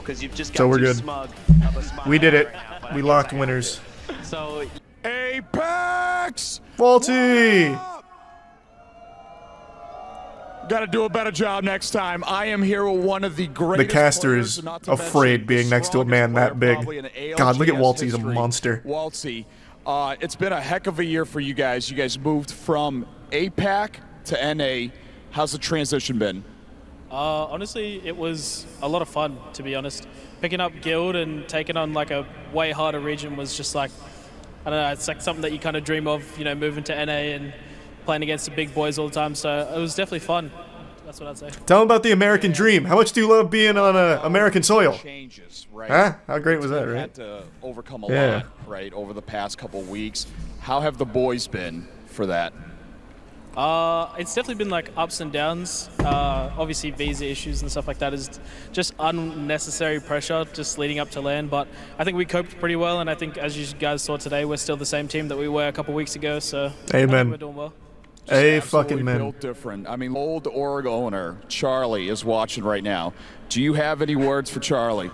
So we're good. We did it. We locked winners. So Apex! Faulty! Gotta do a better job next time. I am here with one of the greatest. The caster players, is not to afraid mention being the next to a man strongest that player big. probably in the God, look at ALGS Waltzy, he's a history. monster. Waltzy, it's been a heck of a year for you guys. You guys moved from APAC to NA. How's the transition been? Honestly, it was a lot of fun, to be honest. Picking up Guild and taking on like a way harder region was just like, I don't know, it's like something that you kind of dream of, you know, moving to NA and playing against the big boys all the time. So it was definitely fun. That's what I'd say. Tell them about the American dream. How much do you love being on American soil? Changes, right? Huh? How great was that, You've right? had to overcome a Yeah. lot, right, over the past couple weeks. How have the boys been for that? It's definitely been like ups and downs. Obviously visa issues and stuff like that is just unnecessary pressure just leading up to LAN, but I think we coped pretty well, and I think as you guys saw today, we're still the same team that we were a couple weeks ago, so I think Amen. we're doing well. Fucking man. Built different. I mean, old org owner Charlie is watching right now. Do you have any words for Charlie?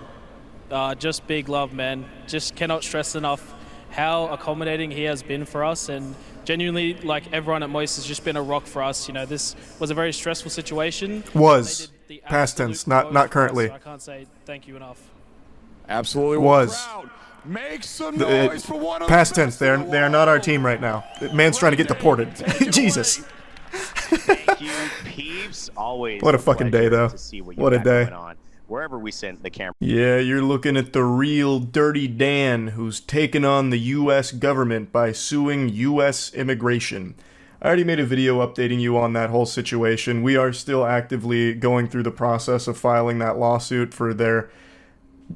Just big love, man. Just cannot stress enough how accommodating he has been for us, and genuinely, like, everyone at Moist has just been a rock for us. You know, this was a very stressful situation. Was. They did the Past absolute tense, not most for currently. us, so I can't say thank you enough. Absolutely. Was. Proud. Make some noise for one of Past the tense. best They in the are not our world. team right now. Man's trying to get deported. Jesus. Thank you, peeps. Always What a fucking pleasure day, though. To see what you What a got day. going on. Wherever we send the camera. Yeah, you're looking at the real Dirty Dan, who's taken on the U.S. government by suing US Immigration. I already made a video updating you on that whole situation. We are still actively going through the process of filing that lawsuit for their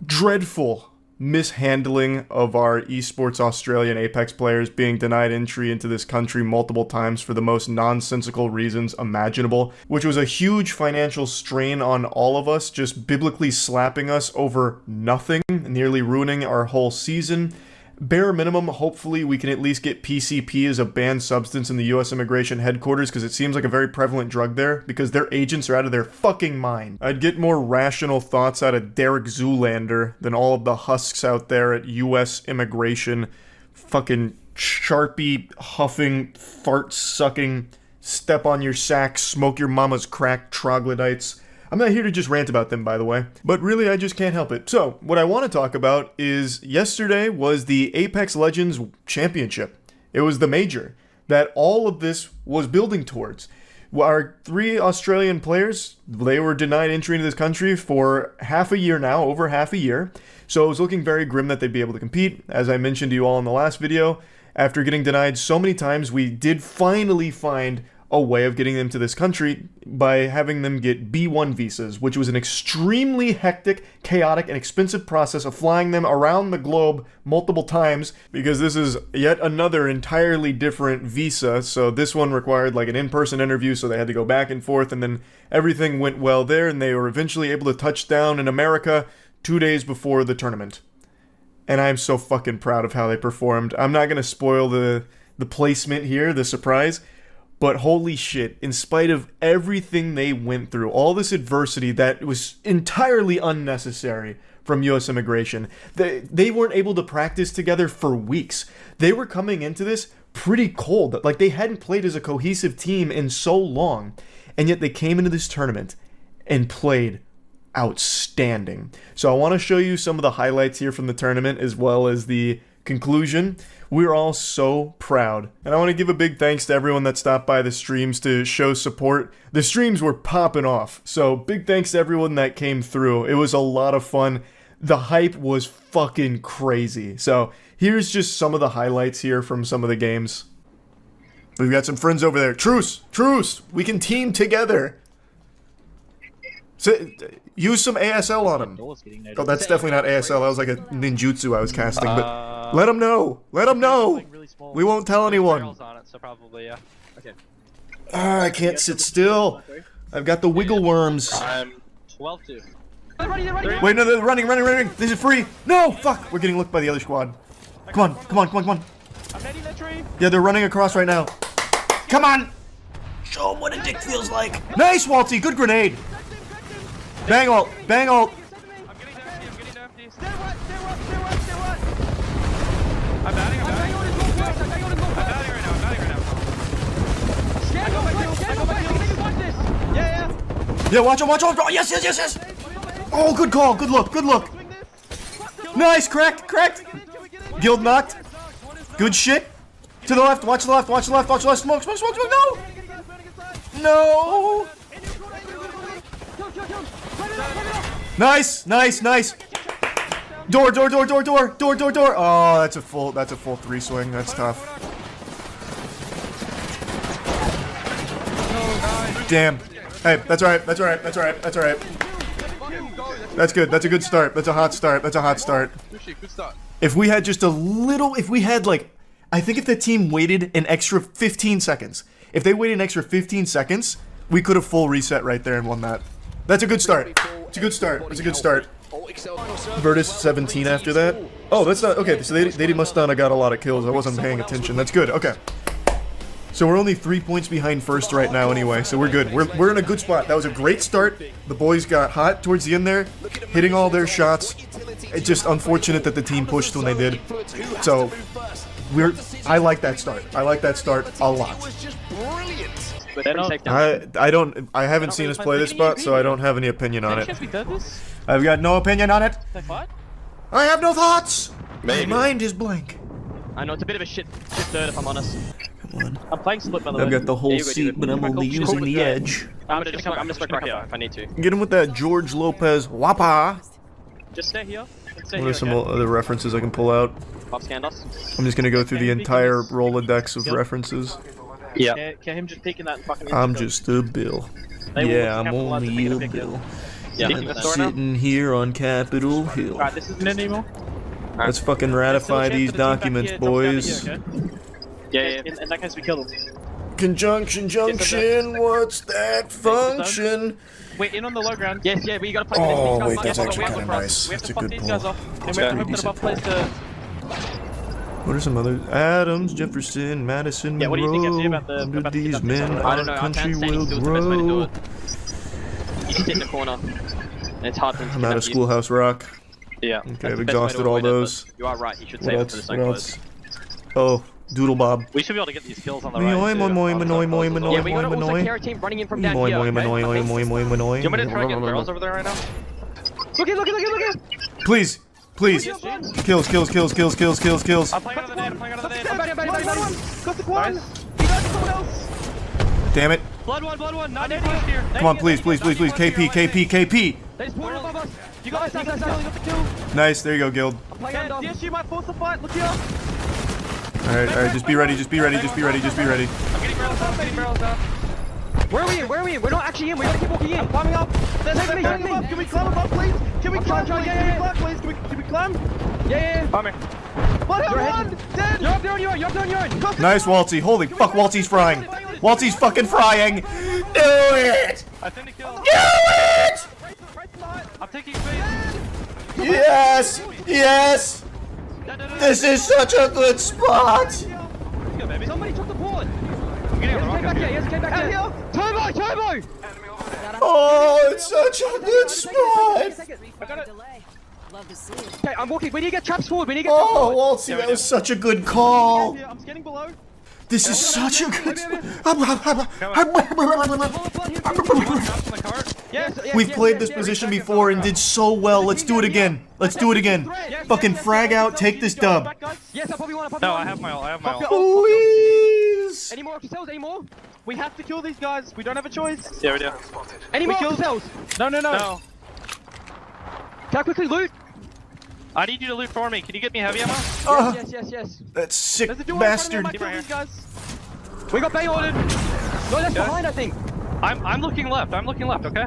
dreadful mishandling of our esports Australian Apex players being denied entry into this country multiple times for the most nonsensical reasons imaginable, which was a huge financial strain on all of us, just biblically slapping us over nothing, nearly ruining our whole season. Bare minimum, hopefully we can at least get PCP as a banned substance in the US Immigration headquarters, because it seems like a very prevalent drug there, because their agents are out of their fucking mind. I'd get more rational thoughts out of Derek Zoolander than all of the husks out there at US Immigration. Fucking Sharpie huffing, fart sucking, step on your sack, smoke your mama's crack troglodytes. I'm not here to just rant about them, by the way, but really I just can't help it. So, what I want to talk about is yesterday was the Apex Legends Championship. It was the major that all of this was building towards. Our 3 Australian players, they were denied entry into this country for half a year now, over half a year. So it was looking very grim that they'd be able to compete. As I mentioned to you all in the last video, after getting denied so many times, we did finally find a way of getting them to this country by having them get B1 visas, which was an extremely hectic, chaotic, and expensive process of flying them around the globe multiple times, because this is yet another entirely different visa. So this one required like an in-person interview, so they had to go back and forth, and then everything went well there, and they were eventually able to touch down in America 2 days before the tournament. And I'm so fucking proud of how they performed. I'm not gonna spoil the placement here, the surprise, but holy shit, in spite of everything they went through, all this adversity that was entirely unnecessary from US Immigration, they weren't able to practice together for weeks. They were coming into this pretty cold. Like, they hadn't played as a cohesive team in so long, and yet they came into this tournament and played outstanding. So I want to show you some of the highlights here from the tournament, as well as the conclusion. We're all so proud. And I want to give a big thanks to everyone that stopped by the streams to show support. The streams were popping off. So big thanks to everyone that came through. It was a lot of fun. The hype was fucking crazy. So here's just some of the highlights here from some of the games. We've got some friends over there. Truce! Truce! We can team together! So, use some ASL on him. Oh, that's definitely not ASL. That was like a ninjutsu I was casting. But let them know. Let them know. We won't tell anyone. On it, so probably, yeah. Okay. I can't sit still. I've got the wiggle worms. I'm 12-2. Wait, no, they're running. This is free. No, fuck. We're getting looked by the other squad. Come on. Yeah, they're running across right now. Come on. Show them what a dick feels like. Nice, Walty. Good grenade. Bang ult. I'm getting empty. Stay what? I'm batting. I'm batting right now. Yeah. Yeah, watch him. Oh, yes. Oh, good call. Good look. Nice, cracked. Guild knocked. Good shit. To the left. Watch the left. Smoke. No. No! Nice, nice, nice. Door. Oh, that's a full 3 swing. That's tough. Damn. Hey, that's alright. That's good. That's a good start. That's a hot start. If we had just a little, I think if the team waited an extra 15 seconds, we could have full reset right there and won that. That's a good start. Virtus 17 after that. Oh, that's not okay. So they must not have got a lot of kills. I wasn't paying attention. That's good. Okay. So we're only 3 points behind first right now anyway, so we're good. We're in a good spot. That was a great start. The boys got hot towards the end there, hitting all their shots. It's just unfortunate that the team pushed when they did. So I like that start. I a lot. I haven't seen us play this spot, so I don't have any opinion on it. I've got no opinion on it. I have no thoughts. My mind is blank. I know it's a bit of a shit third if I'm honest. Come on. I'm playing split by the way. I've got the whole seat, but I'm only using the edge. I'm just right here if I need to. Get him with that George Lopez wapa. Just stay here. What are some other references I can pull out? Pop Scandos. I'm just gonna go through the entire Rolodex of references. Yeah. Get him just peeking that and fucking. I'm just a bill. Yeah, I'm only a bill. Yeah. I'm sitting here on Capitol Hill. Alright, this isn't it anymore. Let's fucking ratify these documents, boys. Yeah. In that case, we kill them. Conjunction, junction, what's that function? We're in on the low ground. Yes, we gotta play. Oh, wait, that's actually kind of nice. We have That's to a fuck good these pull. guys off. And we're hoping above place to. What are some other? Adams, Jefferson, Madison, Yeah, what do you think, Monroe. FC, about Under these the men, I our don't know. country I will can't stand the best way to do grow. it. You just sit in the corner, and it's hard to. I'm out of Schoolhouse Rock. Yeah. Okay, I've exhausted all those. You are right. You should What save it for the else? same What clothes. else? Oh, Doodle Bob. We should be able to get these kills on the right. Yeah, we gotta also carry a team running in from down here. Do you want me to try and get barrels over there right now? Look at. Please. Kills. I'm playing another nade. Got the quad. You got someone else. Damn it. Blood one. Not nade here. Come on, please. KP. They just poured above us. You got the kill. Nice, there you go, Guild. DSU might force the fight. Look here. Alright, just be ready. I'm getting barrels down. Where are we? We're not actually in. We gotta keep walking in. I'm climbing up. Take me. Can we climb above, please? Can we climb, please? Can we climb? Yeah. Climb here. One. Dead. You're up there on your own. Nice, Waltzy. Holy fuck, Waltzy's frying. Waltzy's fucking frying. Do it! I think the kill. Do it! I'm taking space. Yes! This is such a good spot! Somebody took the board. I'm getting a rocket here. Came back here. Turbo! Oh, it's such a good spot! Okay, I'm walking. We need to get traps forward. Oh, Waltzy, that was such a good call. I'm scanning below. This is such a good spot. We've played this position before and did so well. Let's do it again. Fucking frag out, take this dub. Yes, I probably want. No, I have my ult. Please. Any more cells? We have to kill these guys. We don't have a choice. Yeah, we do. Any more cells? No. No. Can I quickly loot? I need you to loot for me. Can you get me heavy ammo? Yes. That sick There's a duo bastard. in front of me. I might kill these guys. We got Bay ordered. No, that's behind, I think. I'm looking left. Okay?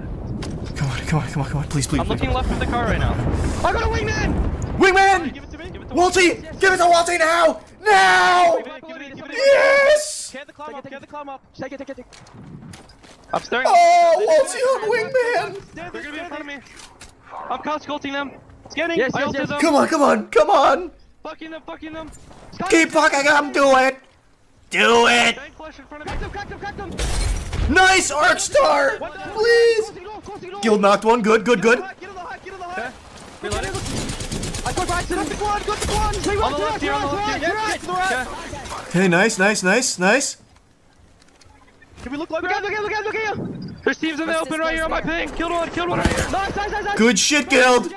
Come on, please. I'm looking left of the car right now. I got a wingman! Wingman! Give it to me. Waltzy! Give it to Waltzy now! Now! Give it. Yes! Get the climb up. Take it. I'm staring. Oh, Waltzy on Wingman! They're gonna be in front of me. I'm consculting them. Scanning. Yes. I ulted them. Come on! Fucking them. Keep fucking them! Do it! Bank flash in front of me. Crack them. Nice arc star! Please! Guild knocked one. Good. Get on the high. Reloading. I got right. Got the quad. On the left here. Right. Okay, nice. Can we look low? Look here. There's teams in the open right here on my ping. Killed one. Nice. Good shit, Guild!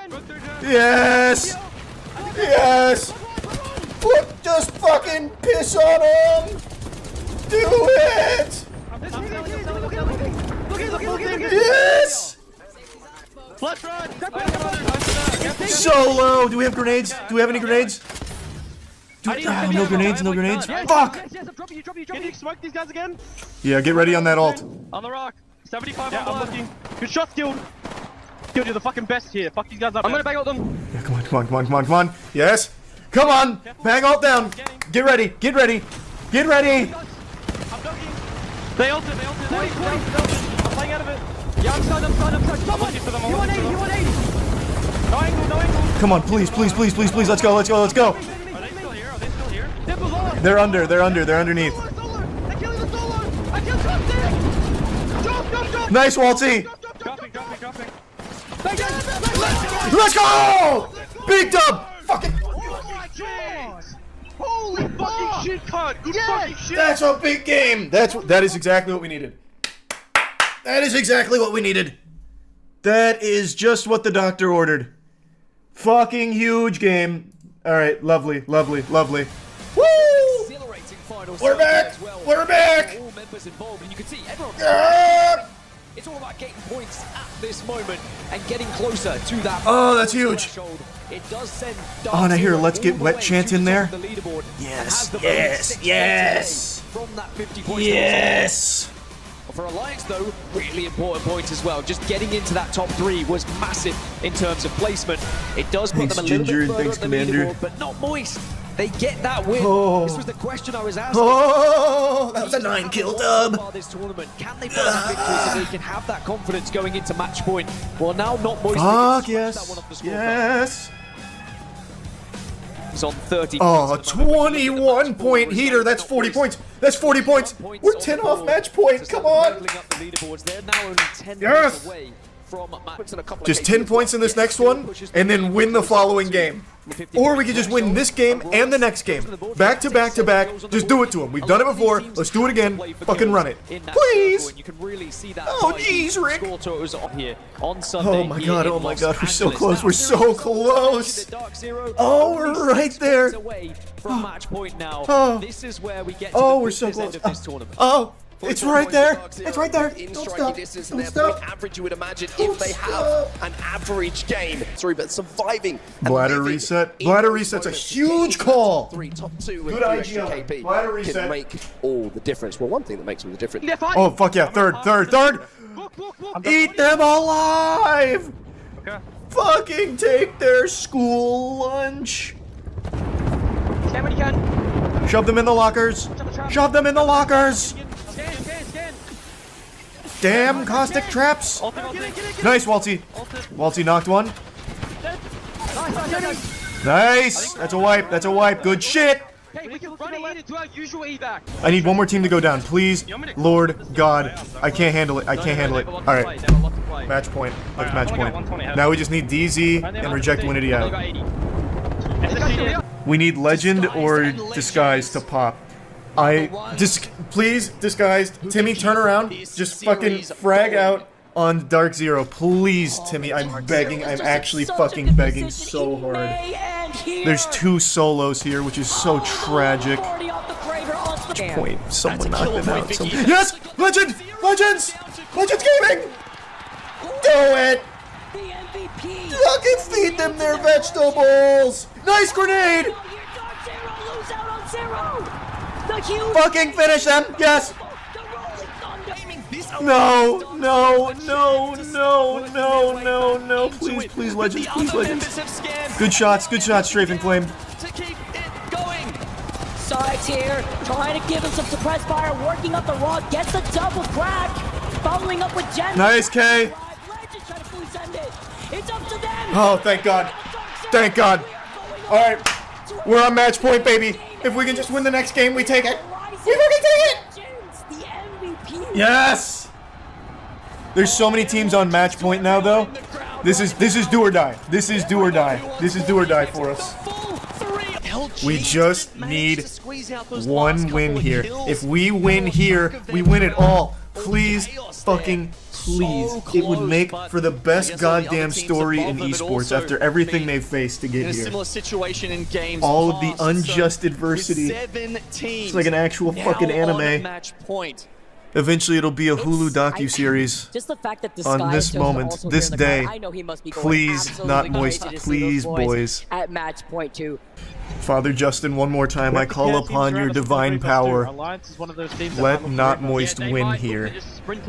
Yes! Just fucking piss on him! Do it! Yes! Let's run! Solo! Do we have grenades? Do we have any grenades? No grenades, no grenades. Fuck! Yes, I'm dropping you, dropping you, Can dropping you you. smoke these guys again? Yeah, get ready on that ult. On the rock. 75 Yeah, on I'm blood. looking. Good shot, Skilled. Skilled, you're the fucking best here. Fuck these guys up. I'm gonna bang out them. Yeah, come on, come on, come on, come on, come on. Yes! Come on! Bang ult down! Get ready, get ready! Get ready! I'm ducking. They ulted, they ulted. Wait, They ulted. I'm playing out of it. Yeah, I'm stunned, I'm stunned, I'm stunned. Stop looking it! for them, I'm You want looking 80, for you them. want 80. No angle, no angle. Come on, please, please, please, please, please, let's go, let's go, let's go! Are they still here? Are they still here? Nipples on. They're underneath. Solar. They're killing the solar. I killed Justin. Jump. Nice, Waltzy! Dropping. Let's go! Big dub! Fucking... Holy fucking shit, cunt! Good fucking shit! That's a big game! That is exactly what we needed. That is exactly what we needed. That is just what the doctor ordered. Fucking huge game. Alright, lovely, lovely, lovely. Woo! We're back! We're back! All members involved, and you can see everyone. Ah! It's all about getting points at this moment and getting closer to that. Oh, that's huge. Threshold. It does send. Oh, and I hear a Let's Get all the Wet way chant to in the there. top of the leaderboard and Yes, has them yes, only 6 points yes. away from that 50 points. Yes! For Alliance, though, really important point as well. Just getting into that top 3 was massive in terms of placement. It does put Thanks, them a little Ginger, bit further thanks, up the Commander. leaderboard, but not Moist. They get that win. Oh. This was the question I was asking. Oh, that was a 9-kill dub. This tournament, can they find that victory so they can have that confidence going into match point? Well, now not Moist. Fuck They can scratch yes. that one off the scorecard. Yes. It's on 30. Oh, a 21-point heater. That's 40 points. That's 40 points. We're 10 off match point. Come on. They're now only 10 Yes. points away from match. Just 10 points in this next one, and then win the following game. Or we could just win this game and the next game. Back to back to back. Just do it to them. We've done it before. Let's do it again. Fucking run it. Please. You can really see that. Oh, jeez, Rick. Score totals on here on Sunday. Oh my god, oh my god. We're so close. We're so close. Oh, we're right there. Away from match point now. Oh. This is where we get to Oh, the we're so business end close. of this tournament. Oh, it's right there. It's right there. In Don't striking stop. distance Don't and their point stop. average, you would imagine, Don't if they stop. have an average game. Sorry, but surviving. and Bladder living reset. in Bladder those reset's a moments, huge top call. 3, top 2 with Good a few extra IGL. KP Bladder reset. can make all the difference. Well, one thing that makes all the difference. Oh, fuck yeah. Third. Eat them alive. Okay. Fucking take their school lunch. Scan when you can. Shove them in the lockers. Shove them in the lockers. Scan. Damn caustic traps. Nice, Waltzy. Waltzy knocked one. Nice. That's a wipe. That's a wipe. Good shit. Hey, we can run it in into our usual evac. I need one more team to go down, please. Lord God, I can't handle it. I can't handle it. All right, match point. Let's match point. Now we just need DZ and reject Winity out. We need Legend or Disguise to pop. Please, Disguised. Timmy, turn around. Just fucking frag out on Dark Zero. Please, Timmy, I'm begging. I'm actually fucking begging so hard. There's 2 solos here, which is so tragic. Point. Someone knocked them out. Yes! Legend! Legends! Legends Gaming! Do it! Fucking feed them their vegetables! Nice grenade! Fucking finish them! Yes! No! Please, Legends, please, Legends. Good shots, Strafing Flame. Sides here, trying to give him some suppressed fire, working up the raw, gets the double crack, following up with Jen. Nice, K. Legends trying to fully send it. It's up to them. Oh, thank God. Thank God. All right, we're on match point, baby. If we can just win the next game, we take it. We fucking take it. The MVP. Yes. There's so many teams on match point now, though. This is do or die. This is do or die. This is do or die for us. We just need one win here. If we win here, we win it all. Please, fucking please. It would make for the best goddamn story in esports after everything they've faced to get here. Similar situation in games. All of the unjust adversity. It's like an actual fucking anime. Match point. Eventually, it'll be a Hulu docu-series Just the fact that on this moment, this day. I know he must be going Please, absolutely not moist. crazy to see Please, those boys. at match point 2. Father Justin, one more time, I call upon your divine power. Alliance is one of those teams that Let I'm Not afraid of. Moist win here.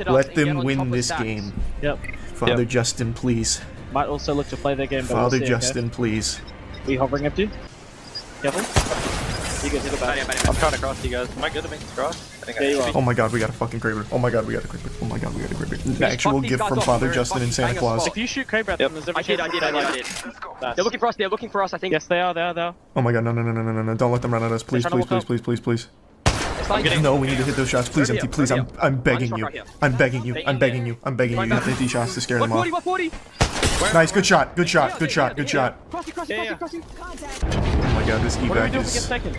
Let them win this game. Yep. Father Justin, please. Might also look to play their game, but Father we'll see, Justin, please. Okay? Are you hovering up to you? Careful. You good, hit it back. I'm trying to cross you guys. Am I good to make this cross? I think Yeah, you are. Oh my god, we got a fucking Kraber. Oh my god, we got a Kraber. Oh my god, we got a Kraber. An actual gift from Father Justin and Santa Claus. If you shoot Kraber at them, there's every chance. I did. Nice. They're looking for us, I think. Yes, they are. Oh my god, no. Don't let them run at us. Please. No, we need to hit those shots. Please, empty, please. I'm begging you. I'm begging you. You hit these shots to scare them off. 140. Nice, good shot. Crossy. Oh my god, this What are we evac doing against is... second?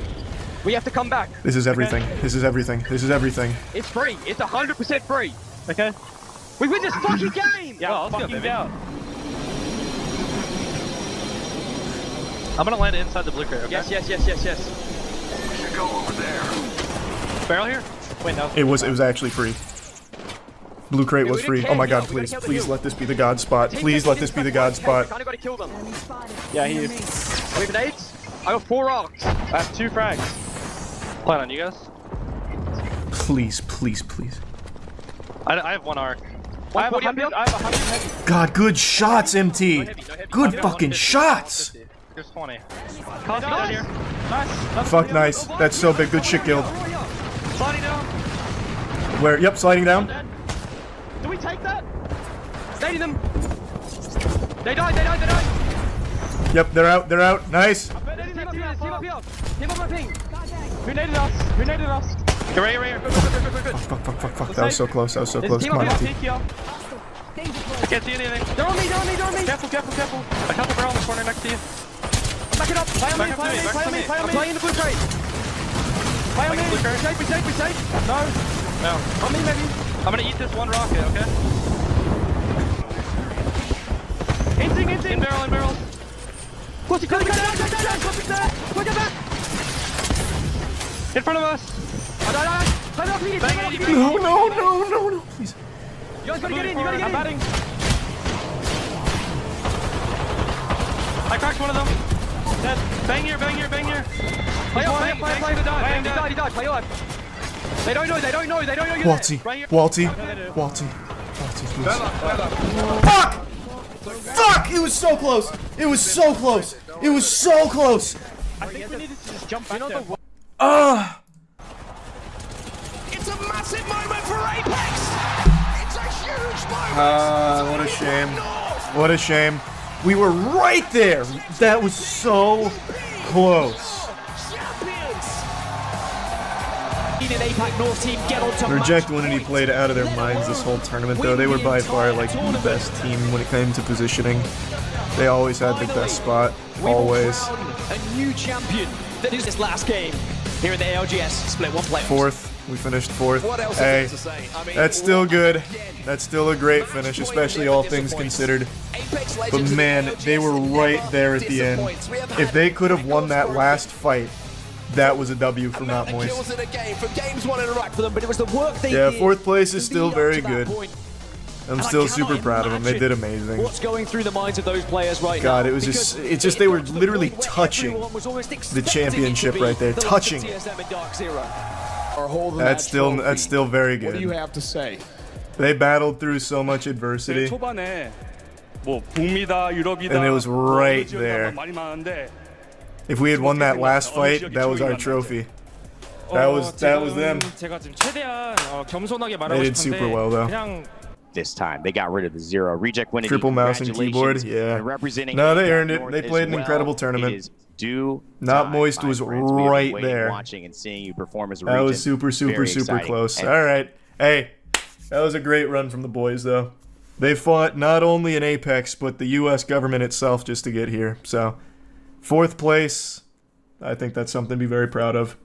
We have to come back. This is everything. This is everything. It's free. It's 100% free. Okay. We win this fucking game. Yeah, fucking down. I'm gonna land inside the blue crate. Okay? Yes. We should go over there. Barrel here. Wait, no. It was actually free. Blue crate was free. Oh my god, please let this be the god spot. Please let this be the god spot. Kinda gotta kill them. Yeah, he is. We have nades. I got 4 rocks. I have 2 frags. Plan on you guys. Please. I have 1 arc. I have 100 heavy. God, good shots, MT. Good fucking shots. Here's 20. Cosby down here. Nice. Fuck, nice. That's so big. Good shit, Guild. Sliding down. Where? Yep, sliding down. Do we take that? Nading them. They died. Yep, they're out. Nice. Team up here. Team up my ping. Who naded us? Get right here. Good. Fuck. That was so close. Team Come on, up MT. here. I can't see anything. They're on me. Careful. I got the barrel in the corner next to you. Back it up. Play on me. I'm playing the blue crate. Play on me. We safe. No. On me, maybe. I'm gonna eat this 1 rocket, okay? In barrel. Pussy, come back! In front of us! No. Please. You guys gotta get in, I'm batting. I cracked one of them. Dead. Bang here. Play up. He died. Play up. They don't know you're there. Walty. Right here. Walty, please. Fuck! It was so close. I think we needed to just jump back there. It's a massive moment for Apex. It's a huge moment. What a shame. We were right there. That was so close. Reject Winity played out of their minds this whole tournament, though. They were by far like the best team when it came to positioning. They always had the best spot, always. A new champion that is this last game here in the ALGS Split 1 playoffs. 4th. We finished 4th. Hey, that's still good. That's still a great finish, especially all things considered. But man, they were right there at the end. If they could have won that last fight, that was a W for Not Moist. Yeah, 4th place is still very good. I'm still super proud of them. They did amazing. What's going through the minds of those players right God, now? it was just they were literally touching the championship right there, touching it. That's still very good. What do you have to say? They battled through so much adversity, and it was right there. If we had won that last fight, that was our trophy. That was them. They did super well though. This time they got rid of the 0. Reject Winity. Triple mouse and keyboard, yeah. No, they earned it. They played an incredible tournament. Not Moist was right there. That was super close. All right, hey, that was a great run from the boys though. They fought not only in Apex but the U.S. government itself just to get here. So, 4th place, I think that's something to be very proud of.